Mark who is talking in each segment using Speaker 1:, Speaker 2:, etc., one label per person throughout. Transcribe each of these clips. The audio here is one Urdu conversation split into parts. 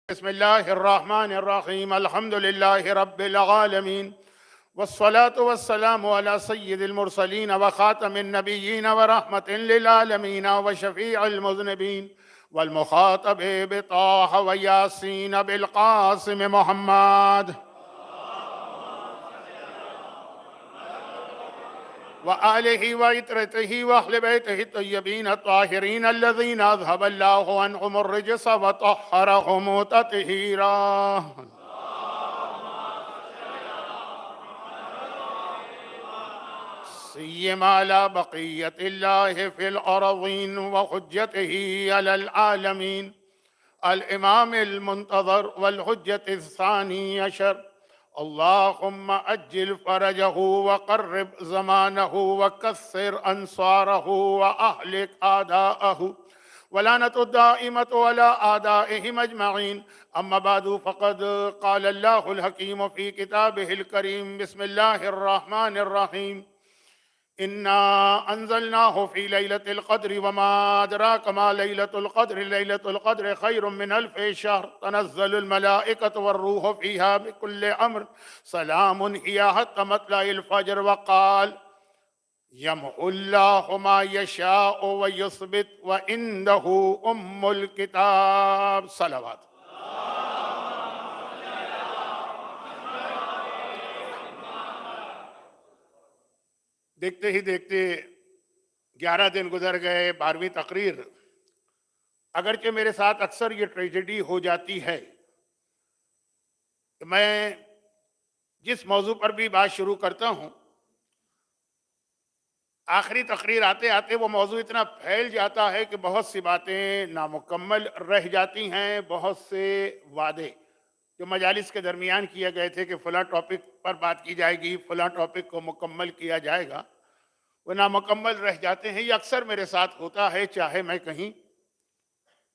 Speaker 1: بسم الله الرحمن الرحيم الحمد لله رب العالمين والصلاة والسلام على سيد المرسلين وخاتم النبيين ورحمة للعالمين وشفيع المذنبين والمخاطب بطه وياسين بالقاسم محمد وآله وعترته وأهل بيته الطيبين الطاهرين الذين أذهب الله عنهم الرجس وطهرهم تطهيرا. سيما على بقية الله في الأرضين وحجته على العالمين الإمام المنتظر والحجة الثاني عشر، اللهم أجل فرجه وقرب زمانه وكثر أنصاره وأهلك أعداءه ولعنة الدائمة على أعدائهم أجمعين. أما بعد، فقد قال الله الحكيم في كتابه الكريم: بسم الله الرحمن الرحيم. إنا أنزلناه في ليلة القدر وما أدراك ما ليلة القدر. ليلة القدر خير من 1000 شهر. تنزل الملائكة والروح فيها بكل أمر سلام هي حتى مطلع الفجر. وقال: يمحو الله ما يشاء ويثبت وعنده أم الكتاب. صلوات. دیکھتے ہی دیکھتے 11 دن گزر گئے، 12ویں تقریر۔ اگرچہ میرے ساتھ اکثر یہ ٹریجڈی ہو جاتی ہے کہ میں جس موضوع پر بھی بات شروع کرتا ہوں، آخری تقریر آتے آتے وہ موضوع اتنا پھیل جاتا ہے کہ بہت سی باتیں نامکمل رہ جاتی ہیں۔ بہت سے وعدے جو مجالس کے درمیان کیے گئے تھے کہ فلاں ٹاپک پر بات کی جائے گی، فلاں ٹاپک کو مکمل کیا جائے گا، وہ نامکمل رہ جاتے ہیں۔ یہ اکثر میرے ساتھ ہوتا ہے، چاہے میں کہیں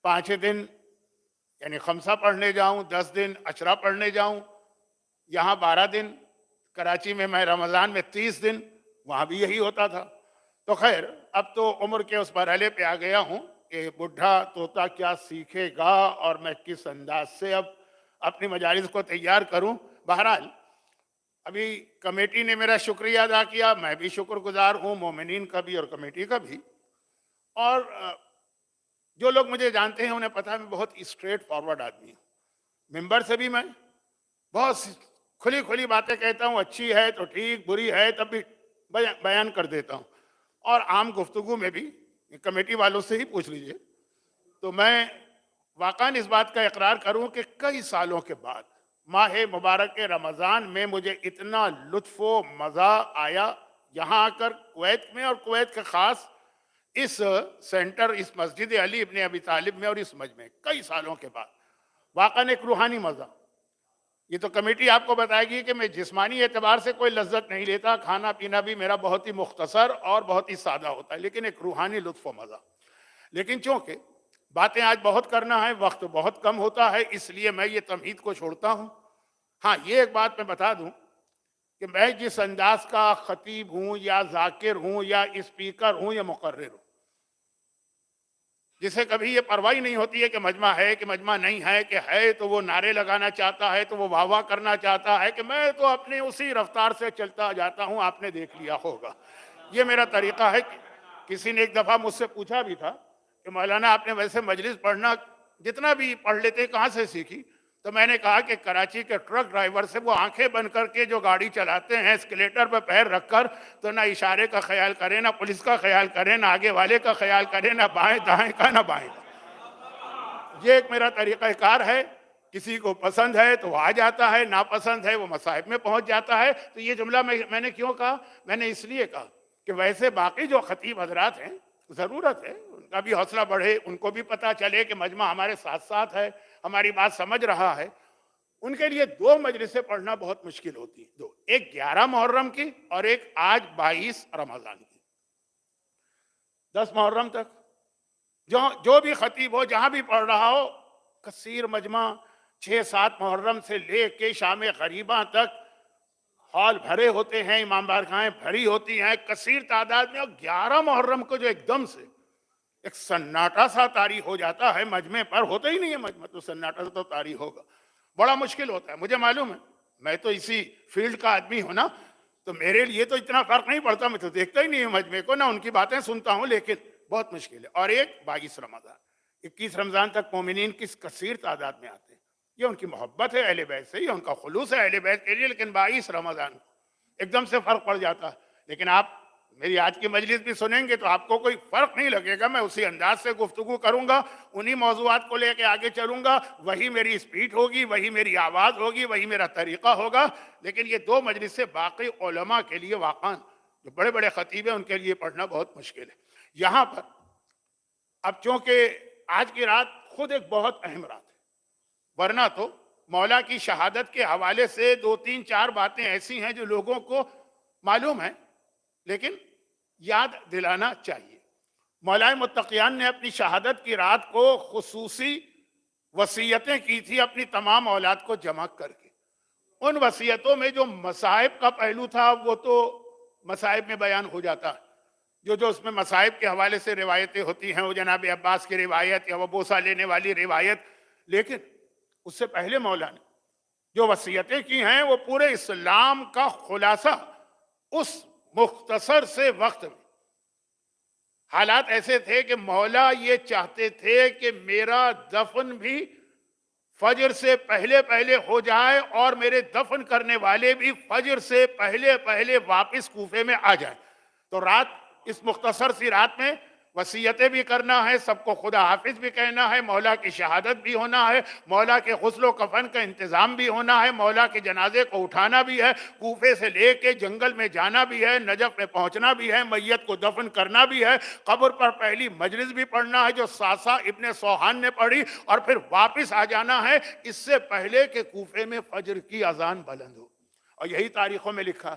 Speaker 1: 5 دن یعنی خمسہ پڑھنے جاؤں، 10 دن عشرہ پڑھنے جاؤں، یہاں 12 دن، کراچی میں رمضان میں 30 دن، وہاں بھی یہی ہوتا تھا۔ تو خیر، اب تو عمر کے اس مرحلے پہ آ گیا ہوں کہ بڈھا طوطا کیا سیکھے گا اور میں کس انداز سے اب اپنی مجالس کو تیار کروں۔ بہرحال ابھی کمیٹی نے میرا شکریہ ادا کیا، میں بھی شکر گزار ہوں، مومنین کا بھی اور کمیٹی کا بھی۔ اور جو لوگ مجھے جانتے ہیں انہیں پتہ ہے میں بہت اسٹریٹ فارورڈ آدمی ہوں۔ ممبر سے بھی میں بہت کھلی کھلی باتیں کہتا ہوں، اچھی ہے تو ٹھیک، بری ہے تب بھی بیان کر دیتا ہوں، اور عام گفتگو میں بھی کمیٹی والوں سے ہی پوچھ لیجئے۔ تو میں واقعاً اس بات کا اقرار کروں کہ کئی سالوں کے بعد ماہ مبارک رمضان میں مجھے اتنا لطف و مزہ آیا یہاں آ کر کویت میں، اور کویت کے خاص اس سینٹر، اس مسجد علی ابن ابی طالب میں اور اس مجمع، کئی سالوں کے بعد واقعاً ایک روحانی مزہ۔ یہ تو کمیٹی آپ کو بتائے گی کہ میں جسمانی اعتبار سے کوئی لذت نہیں لیتا، کھانا پینا بھی میرا بہت ہی مختصر اور بہت ہی سادہ ہوتا ہے، لیکن ایک روحانی لطف و مزہ۔ لیکن چونکہ باتیں آج بہت کرنا ہے، وقت بہت کم ہوتا ہے، اس لیے میں یہ تمہید کو چھوڑتا ہوں۔ ہاں، یہ ایک بات میں بتا دوں کہ میں جس انداز کا خطیب ہوں یا ذاکر ہوں یا اسپیکر ہوں یا مقرر ہوں، جسے کبھی یہ پرواہ نہیں ہوتی ہے کہ مجمع ہے کہ مجمع نہیں ہے، کہ ہے تو وہ نعرے لگانا چاہتا ہے تو وہ واہ واہ کرنا چاہتا ہے، کہ میں تو اپنے اسی رفتار سے چلتا جاتا ہوں، آپ نے دیکھ لیا ہوگا۔ یہ میرا طریقہ ہے۔ کسی نے ایک دفعہ مجھ سے پوچھا بھی تھا کہ مولانا آپ نے ویسے مجلس پڑھنا جتنا بھی پڑھ لیتے کہاں سے سیکھی؟ تو میں نے کہا کہ کراچی کے ٹرک ڈرائیور سے، وہ آنکھیں بند کر کے جو گاڑی چلاتے ہیں اسکلیٹر پہ پیر رکھ کر، تو نہ اشارے کا خیال کریں، نہ پولیس کا خیال کریں، نہ آگے والے کا خیال کریں، نہ بائیں دائیں کا، نہ بائیں کا۔ یہ ایک میرا طریقہ کار ہے۔ کسی کو پسند ہے تو وہ آ جاتا ہے، ناپسند ہے وہ مصائب میں پہنچ جاتا ہے۔ تو یہ جملہ میں نے کیوں کہا؟ میں نے اس لیے کہا کہ ویسے باقی جو خطیب حضرات ہیں، ضرورت ہے ان کا بھی حوصلہ بڑھے، ان کو بھی پتہ چلے کہ مجمع ہمارے ساتھ ساتھ ہے، ہماری بات سمجھ رہا ہے۔ ان کے لیے 2 مجلسیں پڑھنا بہت مشکل ہوتی ہیں، ایک 11 محرم کی اور ایک آج 22 رمضان کی۔ 10 محرم تک جو بھی خطیب ہو، جہاں بھی پڑھ رہا ہو، کثیر مجمع 6-7 محرم سے لے کے شام غریباں تک ہال بھرے ہوتے ہیں، امام بارگاہیں بھری ہوتی ہیں کثیر تعداد میں، اور 11 محرم کو جو ایک دم سے ایک سناٹا سا طاری ہو جاتا ہے مجمع پر، ہوتا ہی نہیں ہے مجمع تو سناٹا تو طاری ہوگا، بڑا مشکل ہوتا ہے. مجھے معلوم ہے، میں تو اسی فیلڈ کا آدمی ہوں نا، تو میرے لیے تو اتنا فرق نہیں پڑتا، میں تو دیکھتا ہی نہیں ہوں مجمع کو، نہ ان کی باتیں سنتا ہوں، لیکن بہت مشکل ہے. اور ایک 22 رمضان، 21 رمضان تک مومنین کس کثیر تعداد میں آتے ہیں، یہ ان کی محبت ہے اہل بیت سے، یہ ان کا خلوص ہے اہل بیت کے لیے، لیکن 22 رمضان ایک دم سے فرق پڑ جاتا ہے. لیکن آپ میری آج کی مجلس بھی سنیں گے تو آپ کو کوئی فرق نہیں لگے گا، میں اسی انداز سے گفتگو کروں گا، انہی موضوعات کو لے کے آگے چلوں گا، وہی میری سپیڈ ہوگی، وہی میری آواز ہوگی، وہی میرا طریقہ ہوگا. لیکن یہ دو مجلس سے باقی علماء کے لیے واقعا جو بڑے بڑے خطیب ہیں ان کے لیے پڑھنا بہت مشکل ہے. یہاں پر اب چونکہ آج کی رات خود ایک بہت اہم رات ہے، ورنہ تو مولا کی شہادت کے حوالے سے 2 3 4 باتیں ایسی ہیں جو لوگوں کو معلوم ہیں لیکن یاد دلانا چاہیے. مولا متقیان نے اپنی شہادت کی رات کو خصوصی وصیتیں کی تھی اپنی تمام اولاد کو جمع کر کے. ان وصیتوں میں جو مصائب کا پہلو تھا وہ تو مصائب میں بیان ہو جاتا ہے، جو اس میں مصائب کے حوالے سے روایتیں ہوتی ہیں، وہ جناب عباس کی روایت یا وہ بوسہ لینے والی روایت. لیکن اس سے پہلے مولا نے جو وصیتیں کی ہیں وہ پورے اسلام کا خلاصہ اس مختصر سے وقت میں. حالات ایسے تھے کہ مولا یہ چاہتے تھے کہ میرا دفن بھی فجر سے پہلے پہلے ہو جائے اور میرے دفن کرنے والے بھی فجر سے پہلے پہلے واپس کوفے میں آ جائیں. تو رات، اس مختصر سی رات میں وصیتیں بھی کرنا ہے، سب کو خدا حافظ بھی کہنا ہے، مولا کی شہادت بھی ہونا ہے، مولا کے غسل و کفن کا انتظام بھی ہونا ہے، مولا کے جنازے کو اٹھانا بھی ہے، کوفے سے لے کے جنگل میں جانا بھی ہے، نجف میں پہنچنا بھی ہے، میت کو دفن کرنا بھی ہے، قبر پر پہلی مجلس بھی پڑھنا ہے جو ساسا ابن سوحان نے پڑھی، اور پھر واپس آ جانا ہے اس سے پہلے کہ کوفے میں فجر کی اذان بلند ہو. اور یہی تاریخوں میں لکھا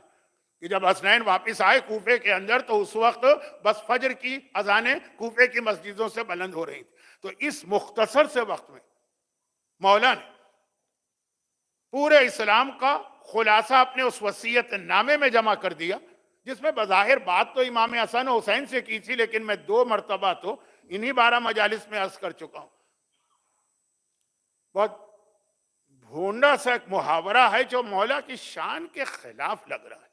Speaker 1: کہ جب حسنین واپس آئے کوفے کے اندر تو اس وقت بس فجر کی اذانیں کوفے کی مسجدوں سے بلند ہو رہی تھی. تو اس مختصر سے وقت میں مولا نے پورے اسلام کا خلاصہ اپنے اس وصیت نامے میں جمع کر دیا، جس میں بظاہر بات تو امام حسن و حسین سے کی تھی، لیکن میں 2 مرتبہ تو انہی 12 مجالس میں عرض کر چکا ہوں. بہت بھونڈا سا ایک محاورہ ہے جو مولا کی شان کے خلاف لگ رہا ہے.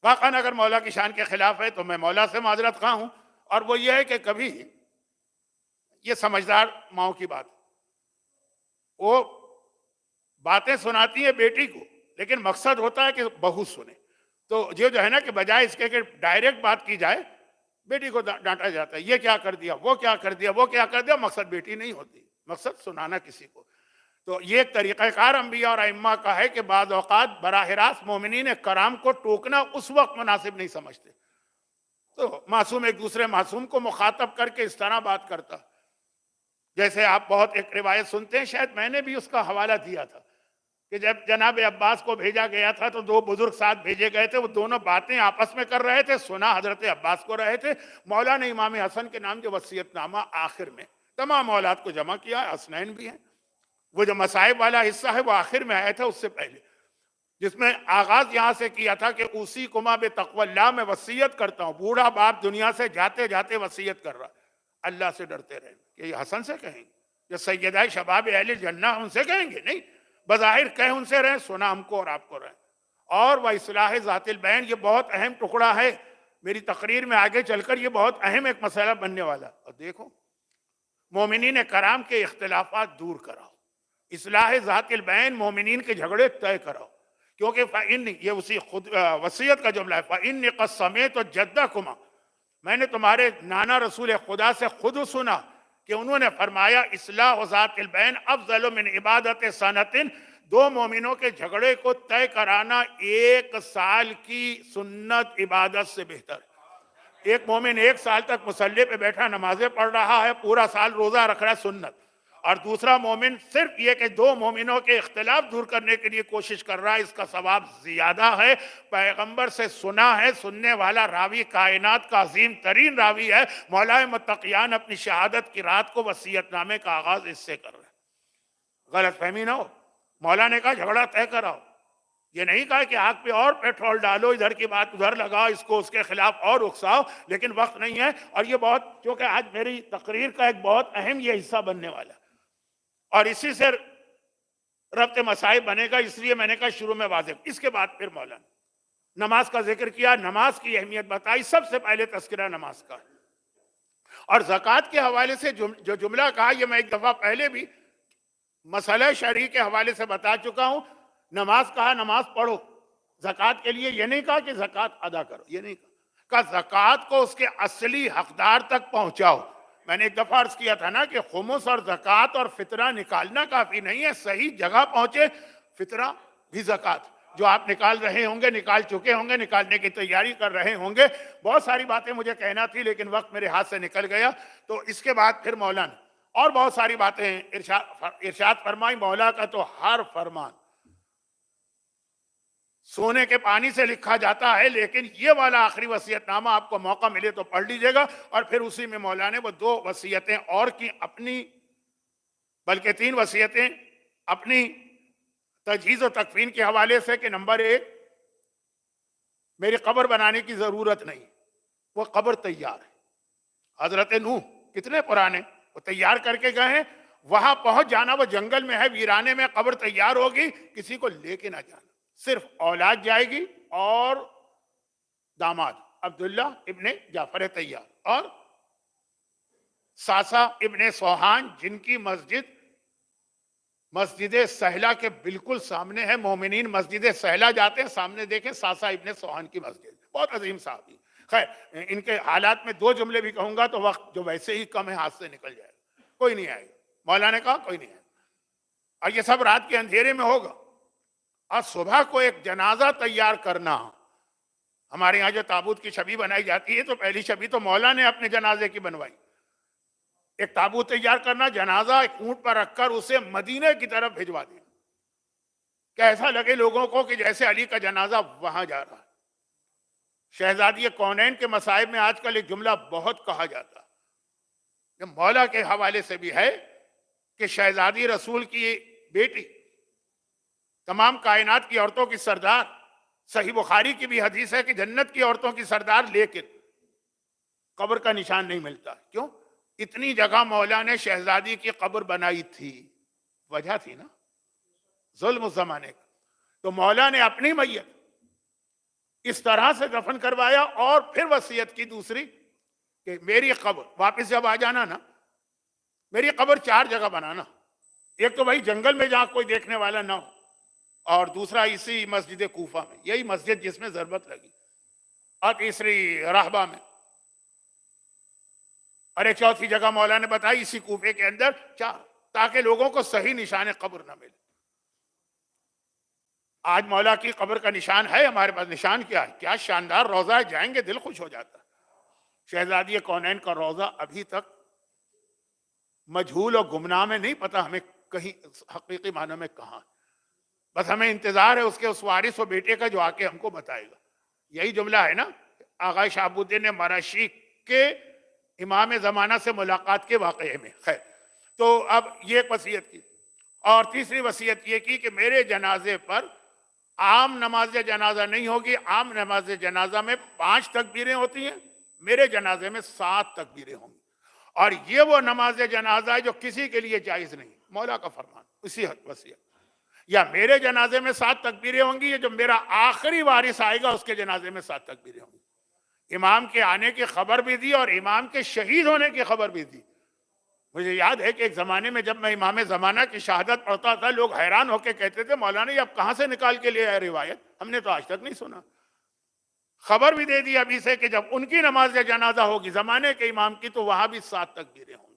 Speaker 1: واقعاً اگر مولا کی شان کے خلاف ہے تو میں مولا سے معذرت خواہ ہوں، اور وہ یہ ہے کہ کبھی یہ سمجھدار ماؤں کی بات، وہ باتیں سناتی ہے بیٹی کو لیکن مقصد ہوتا ہے کہ بہو سنے. تو جو ہے نا کہ بجائے اس کے کہ ڈائریکٹ بات کی جائے بیٹی کو ڈانٹا جاتا ہے، یہ کیا کر دیا، وہ کیا کر دیا، وہ کیا کر دیا. مقصد بیٹی نہیں ہوتی، مقصد سنانا کسی کو. تو یہ ایک طریقہ کار انبیاء اور ائمہ کا ہے کہ بعض اوقات براہ راست مومنین کرام کو ٹوکنا اس وقت مناسب نہیں سمجھتے، تو معصوم ایک دوسرے معصوم کو مخاطب کر کے اس طرح بات کرتا. جیسے آپ بہت ایک روایت سنتے ہیں، شاید میں نے بھی اس کا حوالہ دیا تھا، کہ جب جناب عباس کو بھیجا گیا تھا تو 2 بزرگ ساتھ بھیجے گئے تھے، وہ دونوں باتیں آپس میں کر رہے تھے، سنا حضرت عباس کو رہے تھے. مولا نے امام حسن کے نام جو وصیت نامہ آخر میں تمام اولاد کو جمع کیا ہے، حسنین بھی ہیں، وہ جو مصائب والا حصہ ہے وہ آخر میں آیا تھا اس سے پہلے، جس میں آغاز یہاں سے کیا تھا کہ اسی کما بے تقوی اللہ، میں وصیت کرتا ہوں. بوڑھا باپ دنیا سے جاتے جاتے وصیت کر رہا، اللہ سے ڈرتے رہیں. کہ یہ حسن سے کہیں گے، جو سیدہ شباب اہل جنہ ان سے کہیں گے؟ نہیں، بظاہر کہیں ان سے رہیں، سنا ہم کو اور آپ کو رہیں. اور وہ اصلاح ذات البین، یہ بہت اہم ٹکڑا ہے میری تقریر میں آگے چل کر، یہ بہت اہم ایک مسئلہ بننے والا. اور دیکھو، مومنین کرام کے اختلافات دور کراؤ، اصلاح ذات البین، مومنین کے جھگڑے طے کراؤ. کیونکہ فَإِنِّ، یہ اسی خود وصیت کا جملہ ہے، فَإِنِّ قَدْ سَمِعْتُ جَدَّكُمَا، میں نے تمہارے نانا رسول خدا سے خود سنا کہ انہوں نے فرمایا اصلاح ذات البین افضل من عبادت سنتن، 2 مومنوں کے جھگڑے کو طے کرانا 1 سال کی سنت عبادت سے بہتر. ایک مومن 1 سال تک مصلی پہ بیٹھا نمازیں پڑھ رہا ہے، پورا سال روزہ رکھ رہا ہے، سنت. اور دوسرا مومن صرف یہ کہ 2 مومنوں کے اختلاف دور کرنے کے لیے کوشش کر رہا ہے، اس کا ثواب زیادہ ہے. پیغمبر سے سنا ہے، سننے والا راوی کائنات کا عظیم ترین راوی ہے. مولا متقیان اپنی شہادت کی رات کو وصیت نامے کا آغاز اس سے کر رہے ہیں. غلط فہمی نہ ہو، مولا نے کہا جھگڑا طے کراؤ. یہ نہیں کہا کہ آگ پہ اور پیٹرول ڈالو، ادھر کی بات ادھر لگاؤ، اس کو اس کے خلاف اور اکساؤ، لیکن وقت نہیں ہے۔ اور یہ بہت، کیونکہ آج میری تقریر کا ایک بہت اہم یہ حصہ بننے والا ہے اور اسی سے ربط مسائل بنے گا، اس لیے میں نے کہا شروع میں واضح۔ اس کے بعد پھر مولانا نماز کا ذکر کیا، نماز کی اہمیت بتائی، سب سے پہلے تذکرہ نماز کا، اور زکوٰۃ کے حوالے سے جو جملہ کہا، یہ میں ایک دفعہ پہلے بھی مسئلہ شرعی کے حوالے سے بتا چکا ہوں۔ نماز کہا نماز پڑھو، زکوٰۃ کے لیے یہ نہیں کہا کہ زکوٰۃ ادا کرو، یہ نہیں کہا زکوٰۃ کو اس کے اصلی حقدار تک پہنچاؤ۔ میں نے ایک دفعہ عرض کیا تھا نا کہ خمس اور زکوٰۃ اور فطرہ نکالنا کافی نہیں ہے، صحیح جگہ پہنچے فطرہ بھی زکوٰۃ جو آپ نکال رہے ہوں گے، نکال چکے ہوں گے، نکالنے کی تیاری کر رہے ہوں گے۔ بہت ساری باتیں مجھے کہنا تھی لیکن وقت میرے ہاتھ سے نکل گیا، تو اس کے بعد پھر مولانا اور بہت ساری باتیں ارشاد فرمائی۔ مولا کا تو ہر فرمان سونے کے پانی سے لکھا جاتا ہے، لیکن یہ والا آخری وصیت نامہ آپ کو موقع ملے تو پڑھ لیجئے گا۔ اور پھر اسی میں مولا نے وہ 2 وصیتیں اور کی اپنی، بلکہ 3 وصیتیں اپنی تجہیز و تکفین کے حوالے سے، کہ نمبر 1 میری قبر بنانے کی ضرورت نہیں، وہ قبر تیار ہے۔ حضرت نوح کتنے پرانے، وہ تیار کر کے گئے ہیں، وہاں پہنچ جانا، وہ جنگل میں ہے، ویرانے میں قبر تیار ہوگی، کسی کو لے کے نہ جانا، صرف اولاد جائے گی اور داماد عبداللہ ابن جعفر تیار، اور ساسا ابن سوہان جن کی مسجد سہلہ کے بالکل سامنے ہے۔ مومنین مسجد سہلہ جاتے ہیں، سامنے دیکھیں ساسا ابن سوہان کی مسجد، بہت عظیم صحابی۔ خیر، ان کے حالات میں 2 جملے بھی کہوں گا تو وقت جو ویسے ہی کم ہے ہاتھ سے نکل جائے گا، کوئی نہیں آئے گا۔ مولا نے کہا کوئی نہیں آئے گا، اور یہ سب رات کے اندھیرے میں ہوگا، اور صبح کو ایک جنازہ تیار کرنا۔ ہمارے یہاں جو تابوت کی شبی بنائی جاتی ہے، تو پہلی شبی تو مولا نے اپنے جنازے کی بنوائی۔ ایک تابوت تیار کرنا، جنازہ ایک اونٹ پر رکھ کر اسے مدینے کی طرف بھجوا دیا کہ ایسا لگے لوگوں کو کہ جیسے علی کا جنازہ وہاں جا رہا ہے۔ شہزادی کونین کے مصائب میں آج کل ایک جملہ بہت کہا جاتا ہے، یہ مولا کے حوالے سے بھی ہے کہ شہزادی رسول کی بیٹی، تمام کائنات کی عورتوں کی سردار، صحیح بخاری کی بھی حدیث ہے کہ جنت کی عورتوں کی سردار، لیکن قبر کا نشان نہیں ملتا۔ کیوں؟ اتنی جگہ مولا نے شہزادی کی قبر بنائی تھی، وجہ تھی نا ظلم اس زمانے کا، تو مولا نے اپنی میت اس طرح سے دفن کروایا، اور پھر وصیت کی دوسری کہ میری قبر واپس جب آ جانا نا، میری قبر 4 جگہ بنانا، ایک تو بھائی جنگل میں جہاں کوئی دیکھنے والا نہ ہو، اور دوسرا اسی مسجد کوفہ میں، یہی مسجد جس میں ضربت لگی، اور تیسری رہبہ میں، اور ایک چوتھی جگہ مولا نے بتائی اسی کوفے کے اندر 4، تاکہ لوگوں کو صحیح نشان قبر نہ ملے۔ آج مولا کی قبر کا نشان ہے ہمارے پاس، نشان کیا ہے؟ کیا شاندار روضہ ہے، جائیں گے دل خوش ہو جاتا ہے۔ شہزادی کونین کا روضہ ابھی تک مجہول اور گمنام میں، نہیں پتا ہمیں کہیں حقیقی معنی میں کہاں، بس ہمیں انتظار ہے اس کے اس وارث و بیٹے کا جو آ کے ہم کو بتائے گا۔ یہی جملہ ہے نا آغا شہاب الدین مراشی کے امام زمانہ سے ملاقات کے واقعے میں۔ خیر، تو اب یہ ایک وصیت کی، اور تیسری وصیت یہ کی کہ میرے جنازے پر عام نماز جنازہ نہیں ہوگی۔ عام نماز جنازہ میں 5 تکبیریں ہوتی ہیں، میرے جنازے میں 7 تکبیریں ہوں گی، اور یہ وہ نماز جنازہ ہے جو کسی کے لیے جائز نہیں، مولا کا فرمان اسی حد وصیت۔ یا میرے جنازے میں 7 تکبیریں ہوں گی، یہ جو میرا آخری وارث آئے گا اس کے جنازے میں 7 تکبیریں ہوں گی۔ امام کے آنے کی خبر بھی دی اور امام کے شہید ہونے کی خبر بھی دی۔ مجھے یاد ہے کہ ایک زمانے میں جب میں امام زمانہ کی شہادت پڑھتا تھا، لوگ حیران ہو کے کہتے تھے مولانا یہ اب کہاں سے نکال کے لے آئے روایت، ہم نے تو آج تک نہیں سنا۔ خبر بھی دے دی ابھی سے کہ جب ان کی نماز جنازہ ہوگی زمانے کے امام کی، تو وہاں بھی 7 تکبیریں ہوں گی۔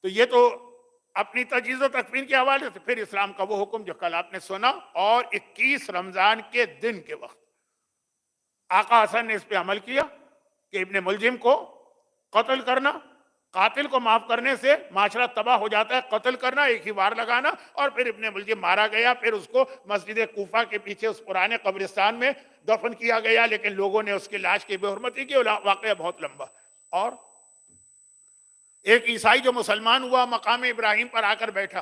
Speaker 1: تو یہ تو اپنی تجہیز و تکفین کے حوالے سے۔ پھر اسلام کا وہ حکم جو کل آپ نے سنا، اور 21 رمضان کے دن کے وقت آقا حسن نے اس پہ عمل کیا کہ ابن ملجم کو قتل کرنا، قاتل کو معاف کرنے سے معاشرہ تباہ ہو جاتا ہے، قتل کرنا، ایک ہی وار لگانا، اور پھر ابن ملجم مارا گیا۔ پھر اس کو مسجد کوفہ کے پیچھے اس پرانے قبرستان میں دفن کیا گیا، لیکن لوگوں نے اس کی لاش کی بے حرمتی کی، واقعہ بہت لمبا۔ اور ایک عیسائی جو مسلمان ہوا، مقام ابراہیم پر آ کر بیٹھا،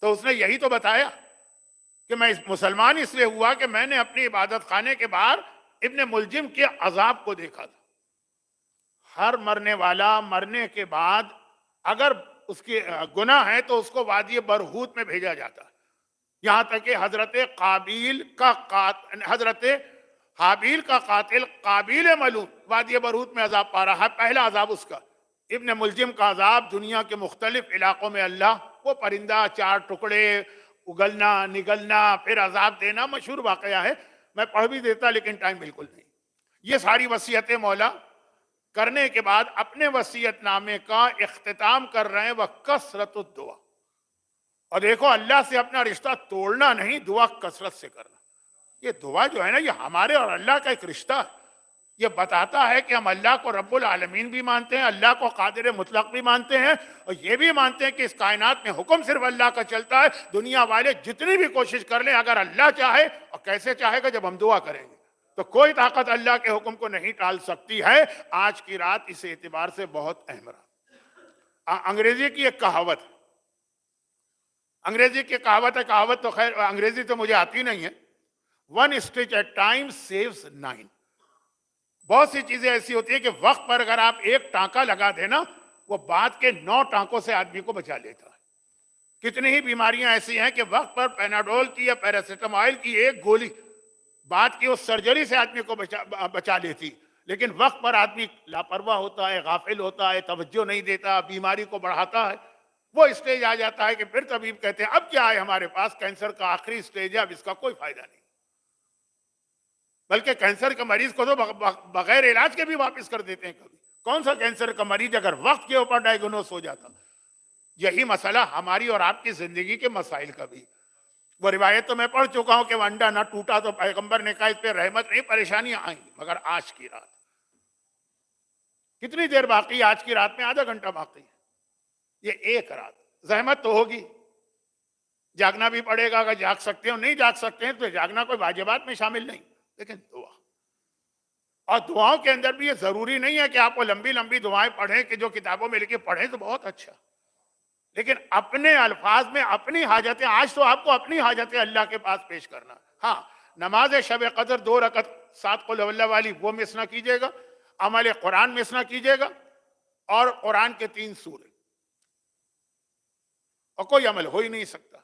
Speaker 1: تو اس نے یہی تو بتایا کہ میں مسلمان اس لیے ہوا کہ میں نے اپنی عبادت خانے کے باہر ابن ملجم کے عذاب کو دیکھا تھا. ہر مرنے والا مرنے کے بعد اگر اس کی گناہ ہے تو اس کو وادی برہوت میں بھیجا جاتا ہے. یہاں تک کہ حضرت حابیل کا قاتل قابیل ملعون وادی برہوت میں عذاب پا رہا ہے. پہلا عذاب اس کا. ابن ملجم کا عذاب دنیا کے مختلف علاقوں میں اللہ وہ پرندہ 4 ٹکڑے اگلنا نگلنا پھر عذاب دینا مشہور واقعہ ہے. میں پڑھ بھی دیتا لیکن ٹائم بالکل نہیں. یہ ساری وصیتیں مولا کرنے کے بعد اپنے وصیت نامے کا اختتام کر رہے ہیں وَكَثْرَةُ الدُّعَا. اور دیکھو اللہ سے اپنا رشتہ توڑنا نہیں, دعا کثرت سے کرنا. یہ دعا جو ہے نا یہ ہمارے اور اللہ کا ایک رشتہ ہے. یہ بتاتا ہے کہ ہم اللہ کو رب العالمین بھی مانتے ہیں, اللہ کو قادر مطلق بھی مانتے ہیں, اور یہ بھی مانتے ہیں کہ اس کائنات میں حکم صرف اللہ کا چلتا ہے. دنیا والے جتنی بھی کوشش کر لیں, اگر اللہ چاہے, اور کیسے چاہے گا جب ہم دعا کریں گے, تو کوئی طاقت اللہ کے حکم کو نہیں ٹال سکتی ہے. آج کی رات اس اعتبار سے بہت اہم رہا. انگریزی کی ایک کہاوت ہے, انگریزی کی کہاوت تو خیر انگریزی تو مجھے آتی نہیں ہے. 1 stitch at time saves 9. بہت سی چیزیں ایسی ہوتی ہیں کہ وقت پر اگر آپ ایک ٹانکا لگا دیں نا, وہ بعد کے 9 ٹانکوں سے آدمی کو بچا لیتا ہے. کتنی ہی بیماریاں ایسی ہیں کہ وقت پر پیناڈول کی یا پیراسیٹامول کی ایک گولی بعد کی اس سرجری سے آدمی کو بچا لیتی, لیکن وقت پر آدمی لاپرواہ ہوتا ہے, غافل ہوتا ہے, توجہ نہیں دیتا, بیماری کو بڑھاتا ہے. وہ اسٹیج آ جاتا ہے کہ پھر طبیب کہتے ہیں اب کیا ہے ہمارے پاس, کینسر کا آخری اسٹیج ہے, اب اس کا کوئی فائدہ نہیں. بلکہ کینسر کا مریض کو تو بغیر علاج کے بھی واپس کر دیتے ہیں. کبھی کون سا کینسر کا مریض اگر وقت کے اوپر ڈائیگنوز ہو جاتا. یہی مسئلہ ہماری اور آپ کی زندگی کے مسائل کا بھی. وہ روایت تو میں پڑھ چکا ہوں کہ وہ انڈا نہ ٹوٹا تو پیغمبر نے کہا اس پہ رحمت نہیں, پریشانیاں آئیں. مگر آج کی رات کتنی دیر باقی ہے؟ آج کی رات میں آدھا گھنٹہ باقی ہے. یہ ایک رات زحمت تو ہوگی, جاگنا بھی پڑے گا. اگر جاگ سکتے ہو, نہیں جاگ سکتے ہیں تو جاگنا کوئی واجبات میں شامل نہیں, لیکن دعا. اور دعاؤں کے اندر بھی یہ ضروری نہیں ہے کہ آپ کو لمبی لمبی دعائیں پڑھیں کہ جو کتابوں میں لکھی پڑھیں تو بہت اچھا, لیکن اپنے الفاظ میں اپنی حاجتیں, آج تو آپ کو اپنی حاجتیں اللہ کے پاس پیش کرنا. ہاں, نماز شب قدر 2 رکعت 7 قل اللہ والی وہ مس نہ کیجیے گا, عمل قرآن مس نہ کیجیے گا, اور قرآن کے 3 سورے. اور کوئی عمل ہو ہی نہیں سکتا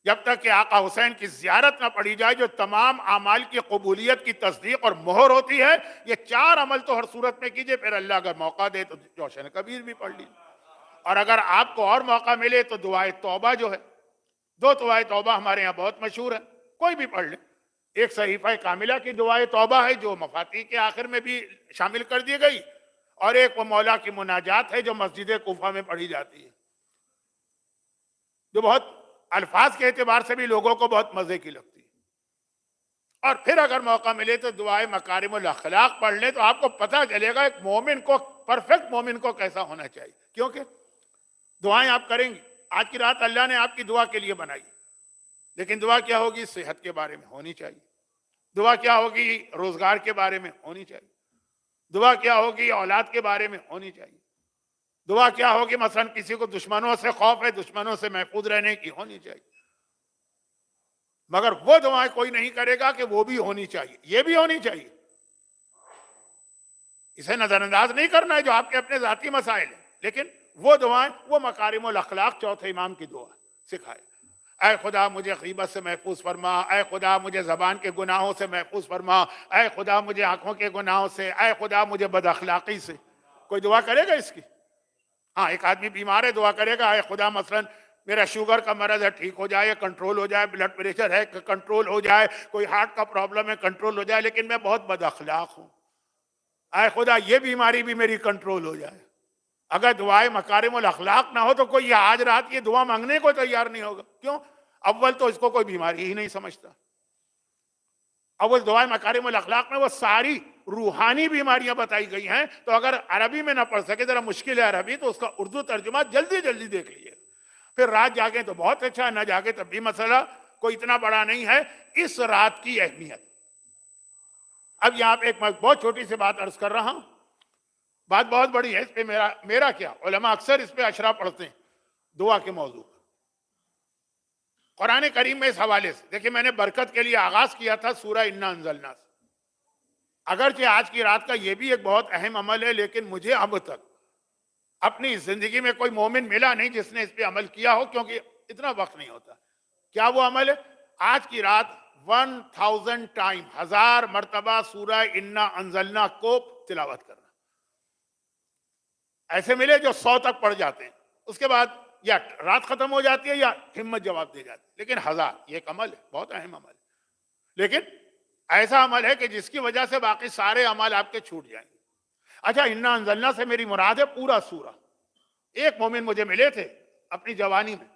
Speaker 1: جب تک کہ آقا حسین کی زیارت نہ پڑھی جائے, جو تمام اعمال کی قبولیت کی تصدیق اور مہر ہوتی ہے. یہ 4 عمل تو ہر صورت میں کیجئے, پھر اللہ اگر موقع دے تو جوشن کبیر بھی پڑھ لیجیے. اور اگر آپ کو اور موقع ملے تو دعائے توبہ جو ہے, 2 دعائے توبہ ہمارے یہاں بہت مشہور ہے, کوئی بھی پڑھ لیں. ایک صحیفہ کاملہ کی دعائے توبہ ہے جو مفاتیح کے آخر میں بھی شامل کر دی گئی, اور ایک وہ مولا کی مناجات ہے جو مسجد کوفہ میں پڑھی جاتی ہے, جو بہت الفاظ کے اعتبار سے بھی لوگوں کو بہت مزے کی لگتی ہے. اور پھر اگر موقع ملے تو دعائے مکارم الاخلاق پڑھ لیں, تو آپ کو پتہ چلے گا ایک مومن کو, پرفیکٹ مومن کو کیسا ہونا چاہیے. کیونکہ دعائیں آپ کریں گے. آج کی رات اللہ نے آپ کی دعا کے لیے بنائی, لیکن دعا کیا ہوگی؟ صحت کے بارے میں ہونی چاہیے. دعا کیا ہوگی؟ روزگار کے بارے میں ہونی چاہیے. دعا کیا ہوگی؟ اولاد کے بارے میں ہونی چاہیے. دعا کیا ہوگی؟ مثلا کسی کو دشمنوں سے خوف ہے, دشمنوں سے محفوظ رہنے کی ہونی چاہیے. مگر وہ دعائیں کوئی نہیں کرے گا کہ وہ بھی ہونی چاہیے, یہ بھی ہونی چاہیے. اسے نظر انداز نہیں کرنا ہے جو آپ کے اپنے ذاتی مسائل ہیں, لیکن وہ دعائیں, وہ مکارم الاخلاق چوتھے امام کی دعا سکھائے. اے خدا مجھے غیبت سے محفوظ فرما, اے خدا مجھے زبان کے گناہوں سے محفوظ فرما, اے خدا مجھے آنکھوں کے گناہوں سے, اے خدا مجھے بد اخلاقی سے. کوئی دعا کرے گا اس کی؟ ہاں, ایک آدمی بیمار ہے, دعا کرے گا اے خدا مثلا میرا شوگر کا مرض ہے, ٹھیک ہو جائے, کنٹرول ہو جائے, بلڈ پریشر ہے, کنٹرول ہو جائے, کوئی ہارٹ کا پرابلم ہے, کنٹرول ہو جائے, لیکن میں بہت بد اخلاق ہوں, اے خدا یہ بیماری بھی میری کنٹرول ہو جائے. اگر دعائیں مکارم الاخلاق نہ ہو تو کوئی آج رات یہ دعا مانگنے کو تیار نہیں ہوگا. کیوں؟ اول تو اس کو کوئی بیماری ہی نہیں سمجھتا. اول دعائیں مکارم الاخلاق میں وہ ساری روحانی بیماریاں بتائی گئی ہیں. تو اگر عربی میں نہ پڑھ سکے, ذرا مشکل ہے عربی, تو اس کا اردو ترجمہ جلدی جلدی دیکھ لیجیے. پھر رات جاگیں تو بہت اچھا, نہ جاگے تب بھی مسئلہ کوئی اتنا بڑا نہیں ہے. اس رات کی اہمیت. اب یہاں پہ ایک میں بہت چھوٹی سی بات عرض کر رہا ہوں, بات بہت بڑی ہے. اس پہ میرا کیا, علماء اکثر اس پہ اشرا پڑھتے ہیں دعا کے موضوع. قرآن کریم میں اس حوالے سے دیکھیں، میں نے برکت کے لیے آغاز کیا تھا سورہ انا انزلنا سے۔ اگرچہ آج کی رات کا یہ بھی ایک بہت اہم عمل ہے، لیکن مجھے اب تک اپنی زندگی میں کوئی مومن ملا نہیں جس نے اس پہ عمل کیا ہو، کیونکہ اتنا وقت نہیں ہوتا۔ کیا وہ عمل ہے؟ آج کی رات 1000 ٹائم، 1000 مرتبہ سورہ انا انزلنا کو تلاوت کرنا۔ ایسے ملے جو 100 تک پڑھ جاتے ہیں، اس کے بعد یا رات ختم ہو جاتی ہے یا ہمت جواب دے جاتی ہے، لیکن 1000 یہ ایک عمل ہے، بہت اہم عمل ہے، لیکن ایسا عمل ہے کہ جس کی وجہ سے باقی سارے عمل آپ کے چھوٹ جائیں گے۔ اچھا، انا انزلنا سے میری مراد ہے پورا سورہ۔ ایک مومن مجھے ملے تھے اپنی جوانی میں،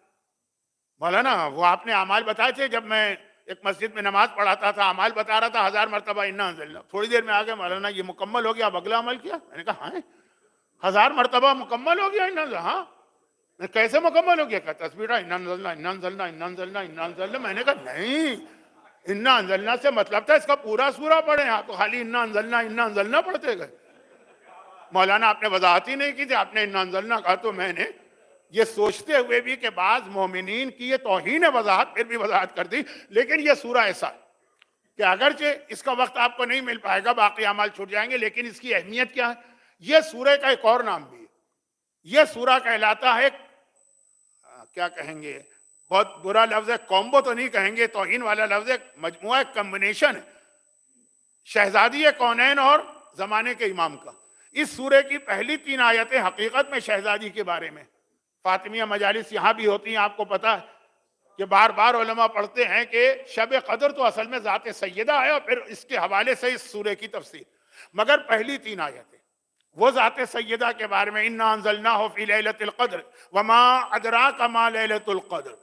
Speaker 1: مولانا وہ آپ نے اعمال بتائے تھے، جب میں ایک مسجد میں نماز پڑھاتا تھا اعمال بتا رہا تھا 1000 مرتبہ انا انزلنا، تھوڑی دیر میں آگے مولانا یہ مکمل ہو گیا، اب اگلا عمل کیا؟ میں نے کہا ہاں 1000 مرتبہ مکمل ہو گیا انا انزلنا؟ ہاں۔ کیسے مکمل ہو گیا؟ کہ تصویر انا انزلنا انا انزلنا انا انزلنا انا انزلنا۔ میں نے کہا نہیں، انا انزلنا سے مطلب تھا اس کا پورا سورہ پڑھیں، آپ تو خالی انا انزلنا پڑھتے گئے۔ مولانا آپ نے وضاحت ہی نہیں کی تھی، آپ نے انا انزلنا کہا تو میں نے یہ سوچتے ہوئے بھی کہ بعض مومنین کی یہ توہین ہے وضاحت، پھر بھی وضاحت کر دی۔ لیکن یہ سورہ ایسا ہے کہ اگرچہ اس کا وقت آپ کو نہیں مل پائے گا، باقی اعمال چھوٹ جائیں گے، لیکن اس کی اہمیت کیا ہے؟ یہ سورہ کا ایک اور نام بھی ہے، یہ سورہ کہلاتا ہے کیا کہیں گے، بہت برا لفظ ہے، کومبو تو نہیں کہیں گے، توہین والا لفظ ہے، مجموعہ کمبینیشن ہے شہزادی کونین اور زمانے کے امام کا۔ اس سورے کی پہلی 3 آیتیں حقیقت میں شہزادی کے بارے میں، فاطمیہ مجالس یہاں بھی ہوتی ہیں، آپ کو پتا ہے کہ بار بار علماء پڑھتے ہیں کہ شب قدر تو اصل میں ذات سیدہ ہے، اور پھر اس کے حوالے سے اس سورے کی تفسیر، مگر پہلی 3 آیتیں وہ ذات سیدہ کے بارے میں، انا انزلناہ فی لیلۃ القدر وما ادراک ما لیلۃ القدر۔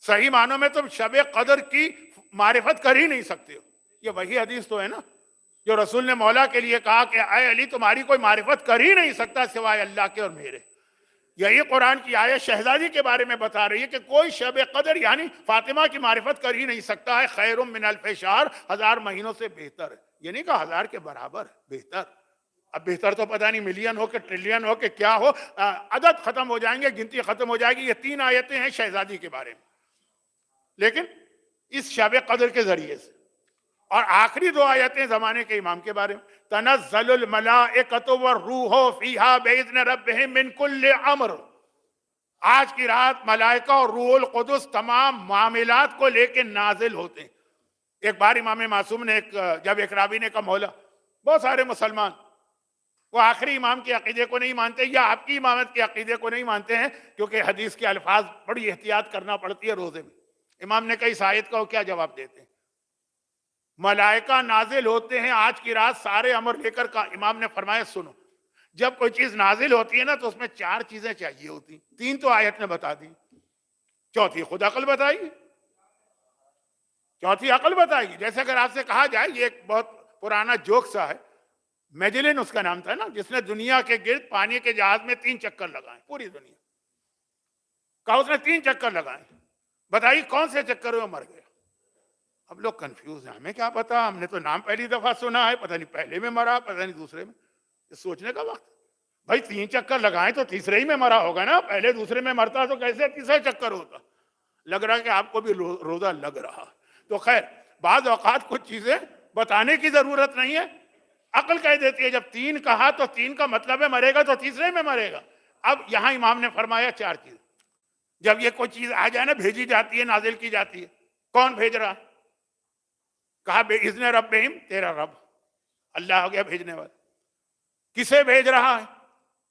Speaker 1: صحیح معنوں میں تم شب قدر کی معرفت کر ہی نہیں سکتے ہو۔ یہ وہی حدیث تو ہے نا جو رسول نے مولا کے لیے کہا کہ اے علی تمہاری کوئی معرفت کر ہی نہیں سکتا سوائے اللہ کے اور میرے۔ یہی قرآن کی آیت شہزادی کے بارے میں بتا رہی ہے کہ کوئی شب قدر یعنی فاطمہ کی معرفت کر ہی نہیں سکتا ہے، خیر من الف شہر، 1000 مہینوں سے بہتر ہے۔ یہ نہیں کہا 1000 کے برابر، بہتر۔ اب بہتر تو پتہ نہیں ملین ہو کہ ٹریلین ہو کہ کیا ہو، عدد ختم ہو جائیں گے، گنتی ختم ہو جائے گی۔ یہ 3 آیتیں ہیں شہزادی کے بارے میں، لیکن اس شب قدر کے ذریعے سے، اور آخری 2 آیتیں زمانے کے امام کے بارے میں، تنزل الملائکۃ والروح فیہا باذن ربہم من کل امر۔ آج کی رات ملائکہ اور روح القدس تمام معاملات کو لے کے نازل ہوتے ہیں۔ ایک بار امام معصوم نے جب ایک راوی نے کہا مولا بہت سارے مسلمان وہ آخری امام کے عقیدے کو نہیں مانتے یا آپ کی امامت کے عقیدے کو نہیں مانتے ہیں، کیونکہ حدیث کے الفاظ بڑی احتیاط کرنا پڑتی ہے روزے میں۔ امام نے کہا اس آیت کا وہ کیا جواب دیتے ہیں؟ ملائکہ نازل ہوتے ہیں آج کی رات سارے امر لے کر کا۔ امام نے فرمایا سنو، جب کوئی چیز نازل ہوتی ہے نا تو اس میں 4 چیزیں چاہیے ہوتی، 3 تو آیت نے بتا دی، چوتھی خود عقل بتائے گی، چوتھی عقل بتائے گی۔ جیسے اگر آپ سے کہا جائے، یہ ایک بہت پرانا جوک سا ہے، میجلن اس کا نام تھا نا، جس نے دنیا کے گرد پانی کے جہاز میں 3 چکر لگائے، پوری دنیا کہا اس نے 3 چکر لگائے، بتائیے کون سے چکر میں مر گیا؟ اب لوگ کنفیوز ہیں، ہمیں کیا پتا، ہم نے تو نام پہلی دفعہ سنا ہے، پتہ نہیں پہلے میں مرا، پتہ نہیں دوسرے میں۔ یہ سوچنے کا وقت، بھائی 3 چکر لگائیں تو تیسرے ہی میں مرا ہوگا نا، پہلے دوسرے میں مرتا تو کیسے تیسرا چکر ہوتا؟ لگ رہا کہ آپ کو بھی روزہ لگ رہا۔ تو خیر، بعض اوقات کچھ چیزیں بتانے کی ضرورت نہیں ہے، عقل کہہ دیتی ہے۔ جب 3 کہا تو 3 کا مطلب ہے مرے گا تو تیسرے میں مرے گا۔ اب یہاں امام نے فرمایا 4 چیز، جب یہ کوئی چیز آ جائے نا، بھیجی جاتی ہے، نازل کی جاتی ہے، کون بھیج رہا؟ کہا بے اذن ربہم، تیرا رب اللہ ہو گیا بھیجنے والا۔ کسے بھیج رہا ہے؟